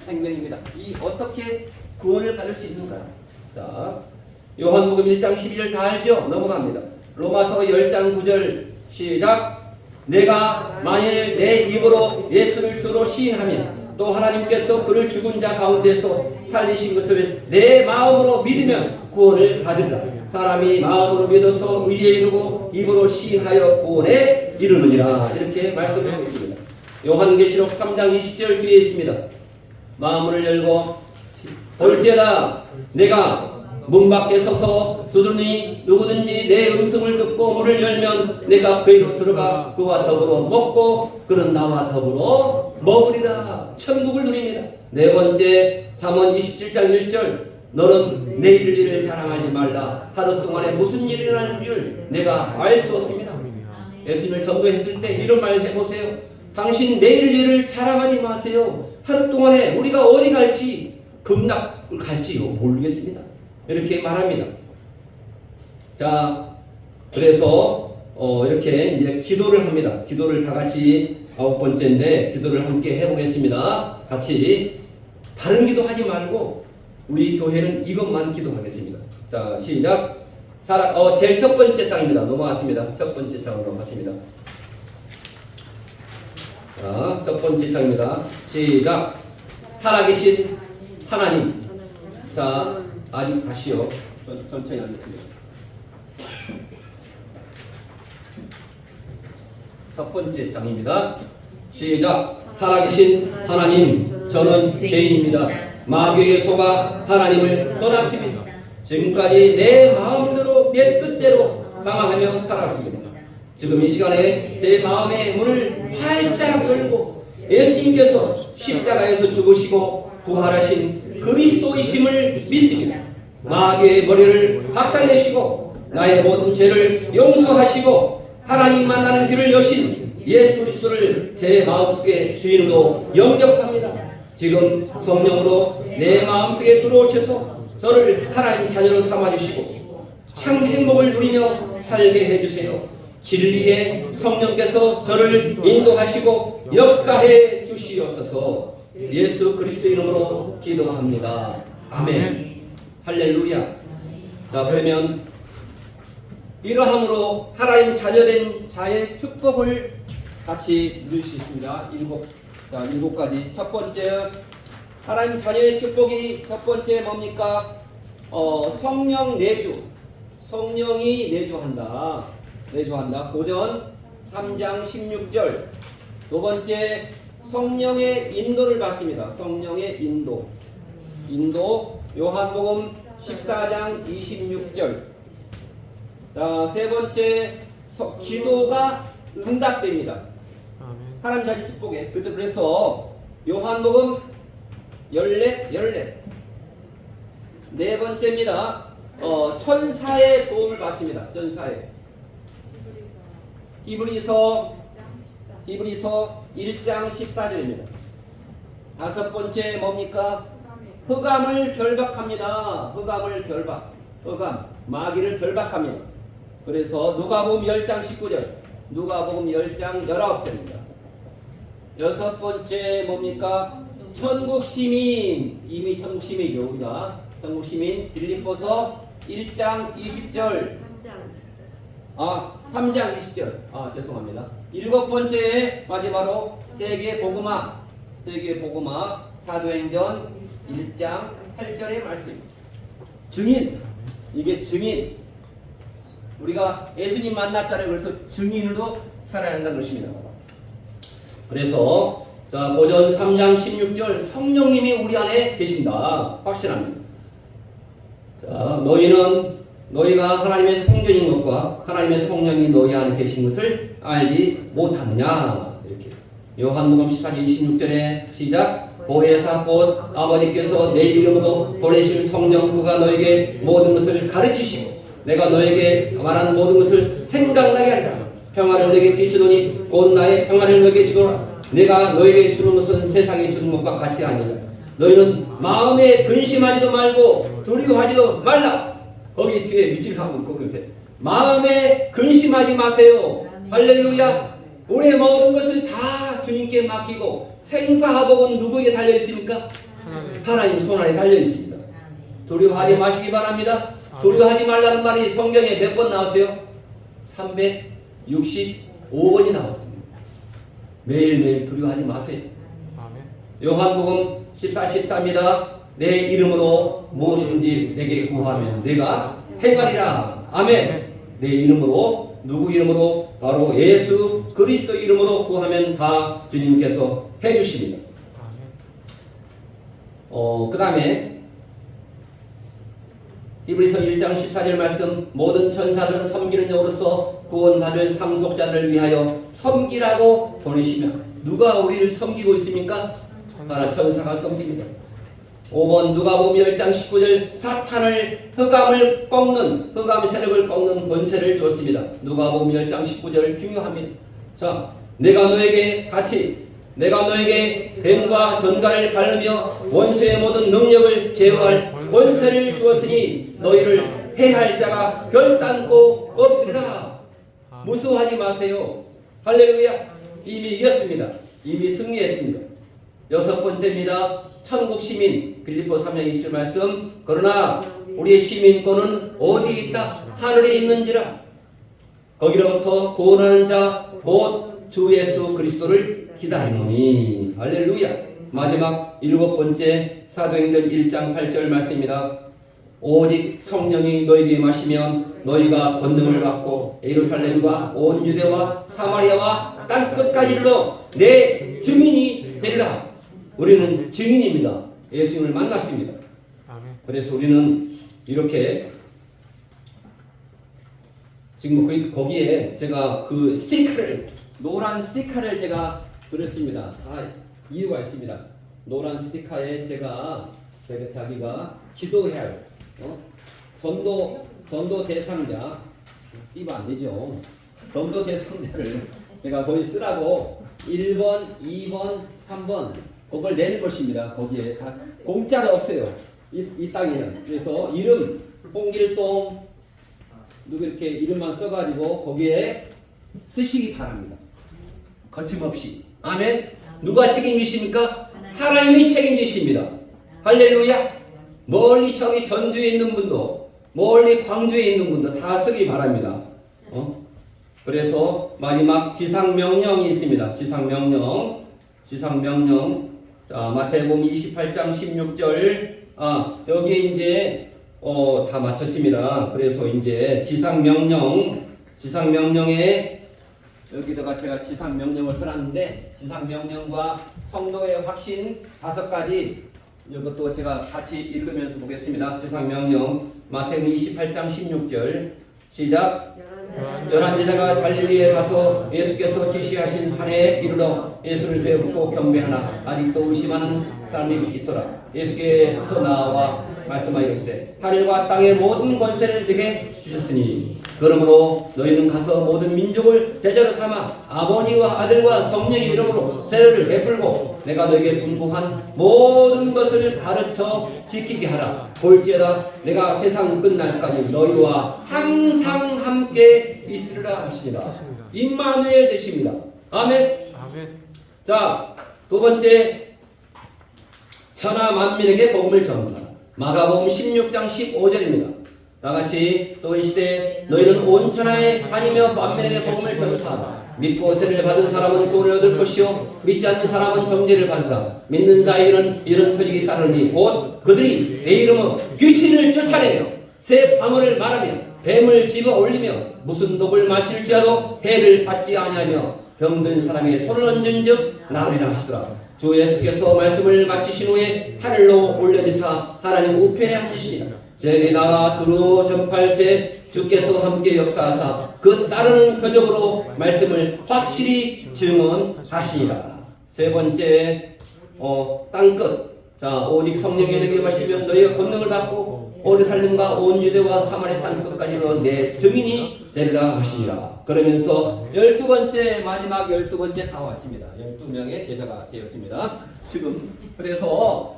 생명입니다. 이 어떻게 구원을 받을 수 있는가? 자, 요한복음 1장 12절 다 알죠? 넘어갑니다. 로마서 10장 9절 시작. 내가 만일 내 입으로 예수를 주로 시인하면 또 하나님께서 그를 죽은 자 가운데서 살리신 것을 내 마음으로 믿으면 구원을 받으리라. 사람이 마음으로 믿어서 의에 이르고 입으로 시인하여 구원에 이르느니라. 이렇게 말씀하고 있습니다. 요한계시록 3장 20절 뒤에 있습니다. 마음을 열고 볼지어다 내가 문 밖에 서서 두드리니 누구든지 내 음성을 듣고 문을 열면 내가 그에게로 들어가 그와 더불어 먹고 그는 나와 더불어 먹으리라. 천국을 누립니다. 네 번째 잠언 27장 1절 너는 내일 일을 자랑하지 말라. 하루 동안에 무슨 일이 일어날지를 내가 알 수 없습니다. 예수님을 전도했을 때 이런 말 해보세요. 당신 내일 일을 자랑하지 마세요. 하루 동안에 우리가 어디 갈지 극락을 갈지요 모르겠습니다. 이렇게 말합니다. 자, 그래서 이렇게 이제 기도를 합니다. 기도를 다 같이 9번째인데 기도를 함께 해보겠습니다. 같이 다른 기도하지 말고 우리 교회는 이것만 기도하겠습니다. 자, 시작. 제일 첫 번째 장입니다. 넘어갔습니다. 첫 번째 장으로 넘어갔습니다. 자, 첫 번째 장입니다. 시작. 살아계신 하나님. 자, 아직 다시요. 천천히 하겠습니다. 첫 번째 장입니다. 시작. 살아계신 하나님, 저는 죄인입니다. 마귀의 속아 하나님을 떠났습니다. 지금까지 내 마음대로 내 뜻대로 방황하며 살았습니다. 지금 이 시간에 제 마음의 문을 활짝 열고 예수님께서 십자가에서 죽으시고 부활하신 그리스도이심을 믿습니다. 마귀의 머리를 박살내시고 나의 모든 죄를 용서하시고 하나님 만나는 길을 여신 예수 그리스도를 제 마음속에 주인으로 영접합니다. 지금 성령으로 내 마음속에 들어오셔서 저를 하나님 자녀로 삼아주시고 참 행복을 누리며 살게 해주세요. 진리의 성령께서 저를 인도하시고 역사해 주시옵소서. 예수 그리스도 이름으로 기도합니다. 아멘. 할렐루야. 자, 그러면 이러함으로 하나님 자녀된 자의 축복을 같이 누릴 수 있습니다. 일곱 가지. 첫 번째 하나님 자녀의 축복이 첫 번째 뭡니까? 성령 내주. 성령이 내주한다. 고전 3장 16절. 두 번째 성령의 인도를 받습니다. 성령의 인도 요한복음 14장 26절. 자, 세 번째 기도가 응답됩니다. 하나님 자녀 축복에. 그래서 요한복음 14. 네 번째입니다. 천사의 도움을 받습니다. 천사의. 히브리서 1장 14절입니다. 다섯 번째 뭡니까? 흑암을 결박합니다. 흑암. 마귀를 결박합니다. 그래서 누가복음 10장 19절. 누가복음 10장 19절입니다. 여섯 번째 뭡니까? 천국 시민. 이미 천국 시민이죠. 우리가 천국 시민. 빌립보서 1장 20절. 3장 20절. 죄송합니다. 일곱 번째 마지막으로 세계 복음화. 사도행전 1장 8절의 말씀. 증인. 이게 증인. 우리가 예수님 만났잖아요. 그래서 증인으로 살아야 한다는 것입니다. 그래서 자, 고전 3장 16절 성령님이 우리 안에 계신다. 확신합니다. 자, 너희가 하나님의 성전인 것과 하나님의 성령이 너희 안에 계신 것을 알지 못하느냐. 이렇게. 요한복음 14장 26절에 시작. 보혜사 곧 아버지께서 내 이름으로 보내실 성령 그가 너에게 모든 것을 가르치시고 내가 너에게 말한 모든 것을 생각나게 하리라. 평화를 너에게 끼치노니 곧 나의 평화를 너에게 주노라. 내가 너에게 주는 것은 세상이 주는 것과 같이 아니라. 너희는 마음에 근심하지도 말고 두려워하지도 말라. 거기 뒤에 밑줄 한번 그으세요. 마음에 근심하지 마세요. 할렐루야. 우리의 모든 것을 다 주님께 맡기고 생사하복은 누구에게 달려 있습니까? 하나님 손 안에 달려 있습니다. 두려워하지 마시기 바랍니다. 두려워하지 말라는 말이 성경에 몇 번 나왔어요? 365번이 나왔습니다. 매일매일 두려워하지 마세요. 요한복음 14:14입니다. 내 이름으로 무엇인지 내게 구하면 내가 행하리라. 아멘. 내 이름으로, 누구 이름으로? 바로 예수 그리스도 이름으로 구하면 다 주님께서 해주십니다. 그 다음에 히브리서 1장 14절 말씀, 모든 천사들은 섬기는 자로서 구원받을 상속자들을 위하여 섬기라고 보내시며. 누가 우리를 섬기고 있습니까? 하나 천사가 섬깁니다. 5번 누가복음 10장 19절, 사탄을 흑암을 꺾는, 흑암 세력을 꺾는 권세를 주었습니다. 누가복음 10장 19절 중요합니다. 자, 내가 너에게 뱀과 전갈을 바르며 원수의 모든 능력을 제어할 권세를 주었으니 너희를 해할 자가 결단코 없으리라. 무서워하지 마세요. 할렐루야. 이미 이겼습니다. 이미 승리했습니다. 여섯 번째입니다. 천국 시민, 빌립보 3장 20절 말씀. 그러나 우리의 시민권은 어디 있다? 하늘에 있는지라. 거기로부터 구원하는 자 곧 주 예수 그리스도를 기다리노니. 할렐루야. 마지막 일곱 번째 사도행전 1장 8절 말씀입니다. 오직 성령이 너희에게 임하시면 너희가 권능을 받고 예루살렘과 온 유대와 사마리아와 땅 끝까지 이르러 내 증인이 되리라. 우리는 증인입니다. 예수님을 만났습니다. 그래서 우리는 이렇게 지금 거기에 제가 그 스티커를, 노란 스티커를 제가 그렸습니다. 이유가 있습니다. 노란 스티커에 제가 자기가 기도해야 해요. 전도 대상자, 이거 안 되죠. 전도 대상자를 제가 거기 쓰라고 1번, 2번, 3번 그걸 내는 것입니다. 거기에 다 공짜가 없어요. 이 땅에는. 그래서 이름, 홍길동 누구 이렇게 이름만 써가지고 거기에 쓰시기 바랍니다. 거침없이. 아멘. 누가 책임지십니까? 하나님이 책임지십니다. 할렐루야. 멀리 저기 전주에 있는 분도, 멀리 광주에 있는 분도 다 쓰기 바랍니다. 그래서 마지막 지상명령이 있습니다. 지상명령. 자, 마태복음 28장 16절. 여기에 이제 다 마쳤습니다. 그래서 이제 지상명령에 여기다가 제가 지상명령을 써놨는데, 지상명령과 성도의 확신 5가지, 이것도 제가 같이 읽으면서 보겠습니다. 지상명령 마태복음 28장 16절 시작. 열한 제자가 갈릴리에 가서 예수께서 지시하신 산에 이르러 예수를 배우고 경배하나 아직도 의심하는 사람이 있더라. 예수께서 나와 말씀하시되 하늘과 땅의 모든 권세를 네게 주셨으니 그러므로 너희는 가서 모든 민족을 제자로 삼아 아버지와 아들과 성령의 이름으로 세례를 베풀고 내가 너에게 분부한 모든 것을 가르쳐 지키게 하라. 볼지어다 내가 세상 끝날까지 너희와 항상 함께 있으리라 하시니라. 임마누엘 되십니다. 아멘. 자, 두 번째, 천하 만민에게 복음을 전하라. 마가복음 16장 15절입니다. 다같이 또 이 시대에 너희는 온 천하에 다니며 만민에게 복음을 전하라. 믿고 세례를 받은 사람은 구원을 얻을 것이요 믿지 않는 사람은 정죄를 받으라. 믿는 자에게는 이런 표적이 따르니 곧 그들이 내 이름으로 귀신을 쫓아내며 새 방언을 말하며 뱀을 집어 올리며 무슨 독을 마실지라도 해를 받지 아니하며 병든 사람에게 손을 얹은즉 나으리라 하시더라. 주 예수께서 말씀을 마치신 후에 하늘로 올려지사 하나님 우편에 앉으시니 제게 나가 두루 전팔세 주께서 함께 역사하사 그 따르는 표적으로 말씀을 확실히 증언하시니라. 세 번째 땅끝. 자, 오직 성령이 너희에게 마시면 너희가 권능을 받고 오르살림과 온 유대와 사마리아 땅끝까지로 내 증인이 되리라 하시니라. 그러면서 12번째 마지막 12번째 다 왔습니다. 12명의 제자가 되었습니다. 지금 그래서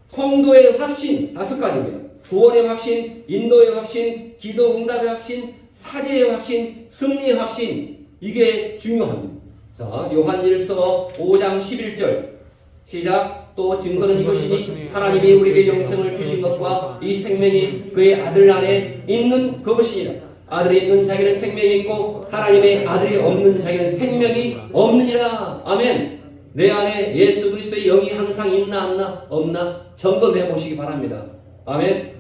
성도의 확신 5가지입니다. 구원의 확신, 인도의 확신, 기도 응답의 확신, 사제의 확신, 승리의 확신. 이게 중요합니다. 자, 요한일서 5장 11절 시작. 또 증거는 이것이니 하나님이 우리에게 영생을 주신 것과 이 생명이 그의 아들 안에 있는 그것이니라. 아들이 있는 자에게는 생명이 있고 하나님의 아들이 없는 자에게는 생명이 없느니라. 아멘. 내 안에 예수 그리스도의 영이 항상 있나 없나 점검해 보시기 바랍니다. 아멘.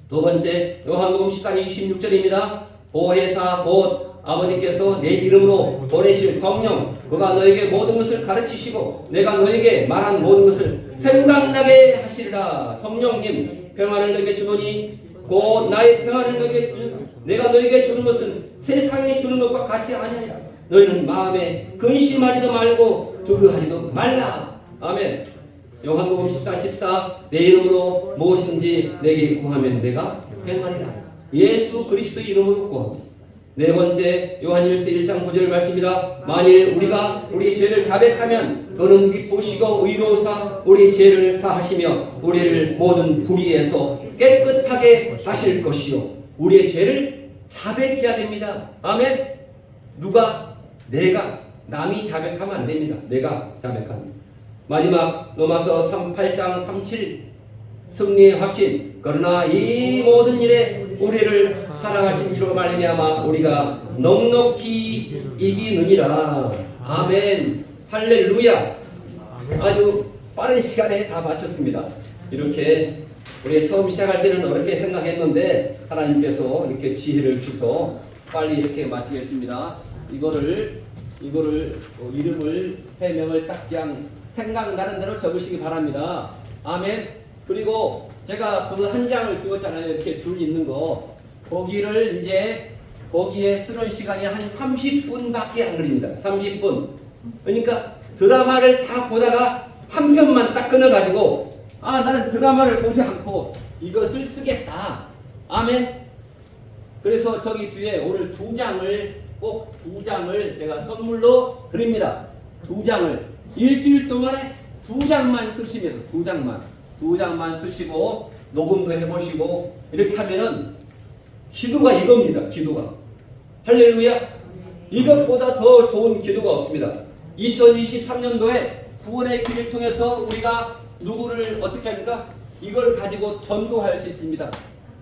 두 번째 요한복음 10장 26절입니다. 보혜사 곧 아버지께서 내 이름으로 보내실 성령 그가 너에게 모든 것을 가르치시고 내가 너에게 말한 모든 것을 생각나게 하시리라. 성령님 평안을 너에게 주노니 곧 나의 평안을 너에게 주노니 내가 너에게 주는 것은 세상에 주는 것과 같이 아니니라. 너희는 마음에 근심하지도 말고 두려워하지도 말라. 아멘. 요한복음 14, 14 내 이름으로 무엇인지 내게 구하면 내가 행하리라. 예수 그리스도 이름으로 구합니다. 네 번째 요한일서 1장 9절 말씀입니다. 만일 우리가 우리 죄를 자백하면 그는 기쁘시고 의로우사 우리 죄를 사하시며 우리를 모든 불의에서 깨끗하게 하실 것이요. 우리의 죄를 자백해야 됩니다. 아멘. 누가? 내가. 남이 자백하면 안 됩니다. 내가 자백합니다. 마지막 로마서 8장 37 승리의 확신. 그러나 이 모든 일에 우리를 사랑하신 이로 말미암아 우리가 넉넉히 이기느니라. 아멘. 할렐루야. 아주 빠른 시간에 다 마쳤습니다. 이렇게 우리 처음 시작할 때는 어렵게 생각했는데 하나님께서 이렇게 지혜를 주셔서 빨리 이렇게 마치겠습니다. 이거를 이름을 3명을 딱 그냥 생각나는 대로 적으시기 바랍니다. 아멘. 그리고 제가 그 한 장을 주었잖아요. 이렇게 줄 있는 거. 거기를 이제 거기에 쓰는 시간이 한 30분밖에 안 걸립니다. 30분. 그러니까 드라마를 다 보다가 한 편만 딱 끊어가지고 나는 드라마를 보지 않고 이것을 쓰겠다. 아멘. 그래서 저기 뒤에 오늘 2장을 꼭 2장을 제가 선물로 드립니다. 2장을 일주일 동안에 2장만 쓰십니다. 2장만 쓰시고 녹음도 해보시고 이렇게 하면은 기도가 이겁니다. 기도가 할렐루야. 이것보다 더 좋은 기도가 없습니다. 2023년도에 구원의 길을 통해서 우리가 누구를 어떻게 합니까? 이걸 가지고 전도할 수 있습니다.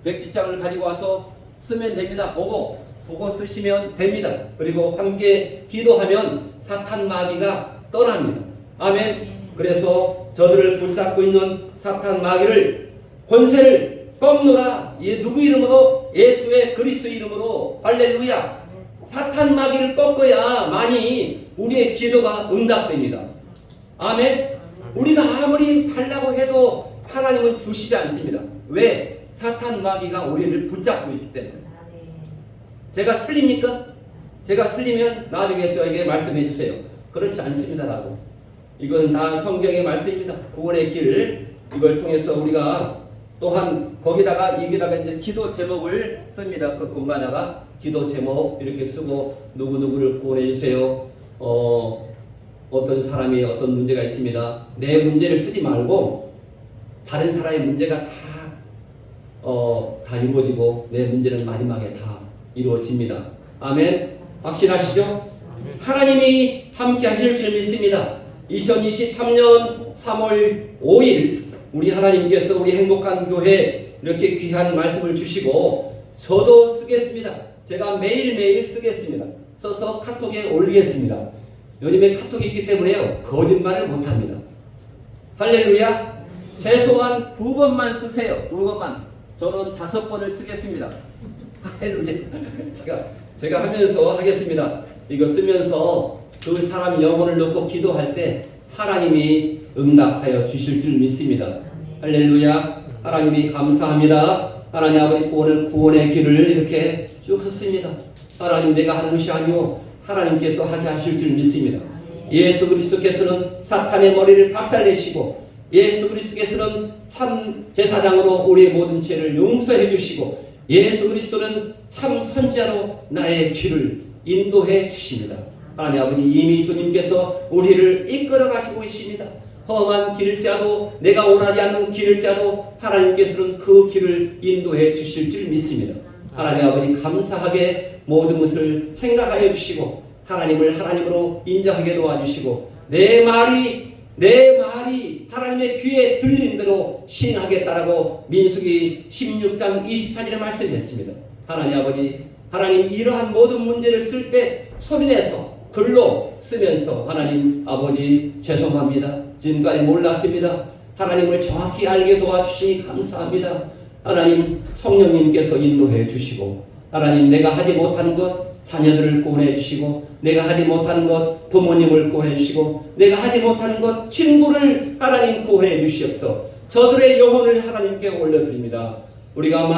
백지장을 가지고 와서 쓰면 됩니다. 보고 쓰시면 됩니다. 그리고 함께 기도하면 사탄 마귀가 떠납니다. 아멘. 그래서 저들을 붙잡고 있는 사탄 마귀를 권세를 꺾노라. 누구 이름으로? 예수의 그리스도 이름으로. 할렐루야. 사탄 마귀를 꺾어야 많이 우리의 기도가 응답됩니다. 아멘. 우리가 아무리 달라고 해도 하나님은 주시지 않습니다. 왜? 사탄 마귀가 우리를 붙잡고 있기 때문에. 제가 틀립니까? 제가 틀리면 나중에 저에게 말씀해 주세요. 그렇지 않습니다라고. 이건 다 성경의 말씀입니다. 구원의 길. 이걸 통해서 우리가 또한 거기다가 여기다가 이제 기도 제목을 씁니다. 그 공간에다가 기도 제목 이렇게 쓰고 누구누구를 구원해 주세요. 어떤 사람이 어떤 문제가 있습니다. 내 문제를 쓰지 말고 다른 사람의 문제가 다 이루어지고 내 문제는 마지막에 다 이루어집니다. 아멘. 확신하시죠? 아멘. 하나님이 함께 하실 줄 믿습니다. 2023년 3월 5일 우리 하나님께서 우리 행복한 교회 이렇게 귀한 말씀을 주시고 저도 쓰겠습니다. 제가 매일매일 쓰겠습니다. 써서 카톡에 올리겠습니다. 요즘에 카톡이 있기 때문에요. 거짓말을 못합니다. 할렐루야. 최소한 2번만 쓰세요. 2번만. 저는 5번을 쓰겠습니다. 할렐루야. 제가 하면서 하겠습니다. 이거 쓰면서 그 사람 영혼을 놓고 기도할 때 하나님이 응답하여 주실 줄 믿습니다. 할렐루야. 하나님이 감사합니다. 하나님 아버지 구원의 길을 이렇게 쭉 썼습니다. 하나님 내가 하는 것이 아니오 하나님께서 하게 하실 줄 믿습니다. 예수 그리스도께서는 사탄의 머리를 박살내시고 예수 그리스도께서는 참 제사장으로 우리의 모든 죄를 용서해 주시고 예수 그리스도는 참 선지자로 나의 길을 인도해 주십니다. 하나님 아버지, 이미 주님께서 우리를 이끌어 가시고 있습니다. 험한 길일지라도 내가 원하지 않는 길일지라도 하나님께서는 그 길을 인도해 주실 줄 믿습니다. 하나님 아버지, 감사하게 모든 것을 생각하여 주시고 하나님을 하나님으로 인정하게 도와주시고 내 말이 하나님의 귀에 들리는 대로 시행하겠다라고 민수기 16장 24절에 말씀했습니다. 하나님 아버지, 하나님 이러한 모든 문제를 쓸 때 소리내서 글로 쓰면서 하나님 아버지 죄송합니다. 지금까지 몰랐습니다. 하나님을 정확히 알게 도와주시니 감사합니다. 하나님 성령님께서 인도해 주시고 하나님 내가 하지 못한 것 자녀들을 구원해 주시고 내가 하지 못한 것 부모님을 구원해 주시고 내가 하지 못한 것 친구를 하나님 구원해 주시옵소서. 저들의 영혼을 하나님께 올려드립니다. 우리가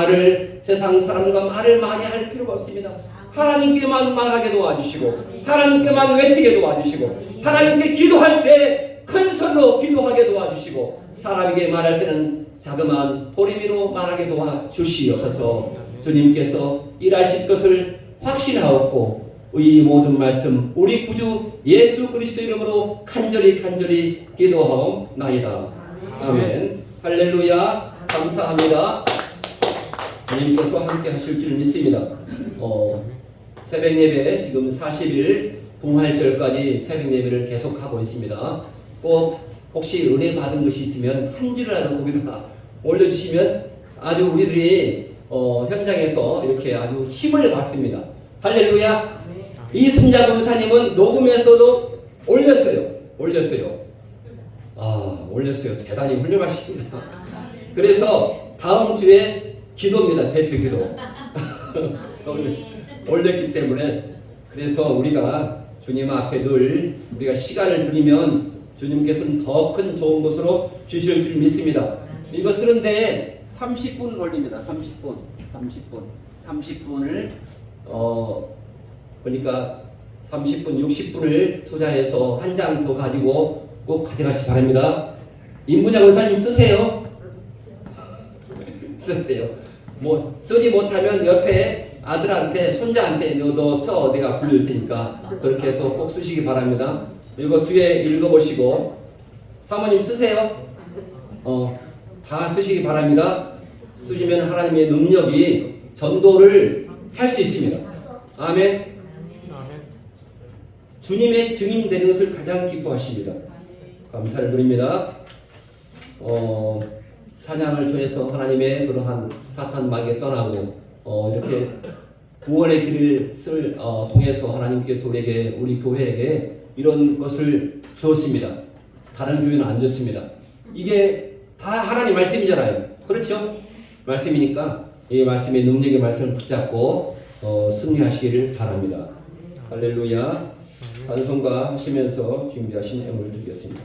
세상 사람과 말을 많이 할 필요가 없습니다. 하나님께만 말하게 도와주시고 하나님께만 외치게 도와주시고 하나님께 기도할 때 큰 소리로 기도하게 도와주시고 사람에게 말할 때는 자그마한 보리미로 말하게 도와주시옵소서. 주님께서 일하실 것을 확신하옵고 이 모든 말씀 우리 구주 예수 그리스도 이름으로 간절히 기도하옵나이다. 아멘. 할렐루야. 감사합니다. 주님께서 함께 하실 줄 믿습니다. 새벽 예배 지금 40일 부활절까지 새벽 예배를 계속하고 있습니다. 꼭 혹시 은혜 받은 것이 있으면 한 줄이라도 거기다 올려주시면 아주 우리들이 현장에서 이렇게 아주 힘을 받습니다. 할렐루야. 이순자 권사님은 녹음에서도 올렸어요. 올렸어요. 대단히 훌륭하십니다. 그래서 다음 주에 기도입니다. 대표 기도. 올렸기 때문에 그래서 우리가 주님 앞에 늘 우리가 시간을 드리면 주님께서는 더 큰 좋은 것으로 주실 줄 믿습니다. 이거 쓰는데 30분 걸립니다. 30분을 그러니까 30분 60분을 투자해서 한 장 더 가지고 꼭 가져가시 바랍니다. 임부장 원사님 쓰세요. 뭐 쓰지 못하면 옆에 아들한테 손자한테 너 써, 내가 굴릴 테니까 그렇게 해서 꼭 쓰시기 바랍니다. 이거 뒤에 읽어보시고 사모님 쓰세요. 다 쓰시기 바랍니다. 쓰시면 하나님의 능력이 전도를 할 수 있습니다. 아멘. 주님의 증인 되는 것을 가장 기뻐하십니다. 감사를 드립니다. 찬양을 통해서 하나님의 그러한 사탄 마귀에 떠나고 이렇게 구원의 길을 통해서 하나님께서 우리 교회에게 이런 것을 주었습니다. 다른 교회는 안 줬습니다. 이게 다 하나님 말씀이잖아요. 그렇죠? 말씀이니까 이 말씀의 능력의 말씀을 붙잡고 승리하시기를 바랍니다. 할렐루야. 찬송가 하시면서 준비하신 예물을 드리겠습니다.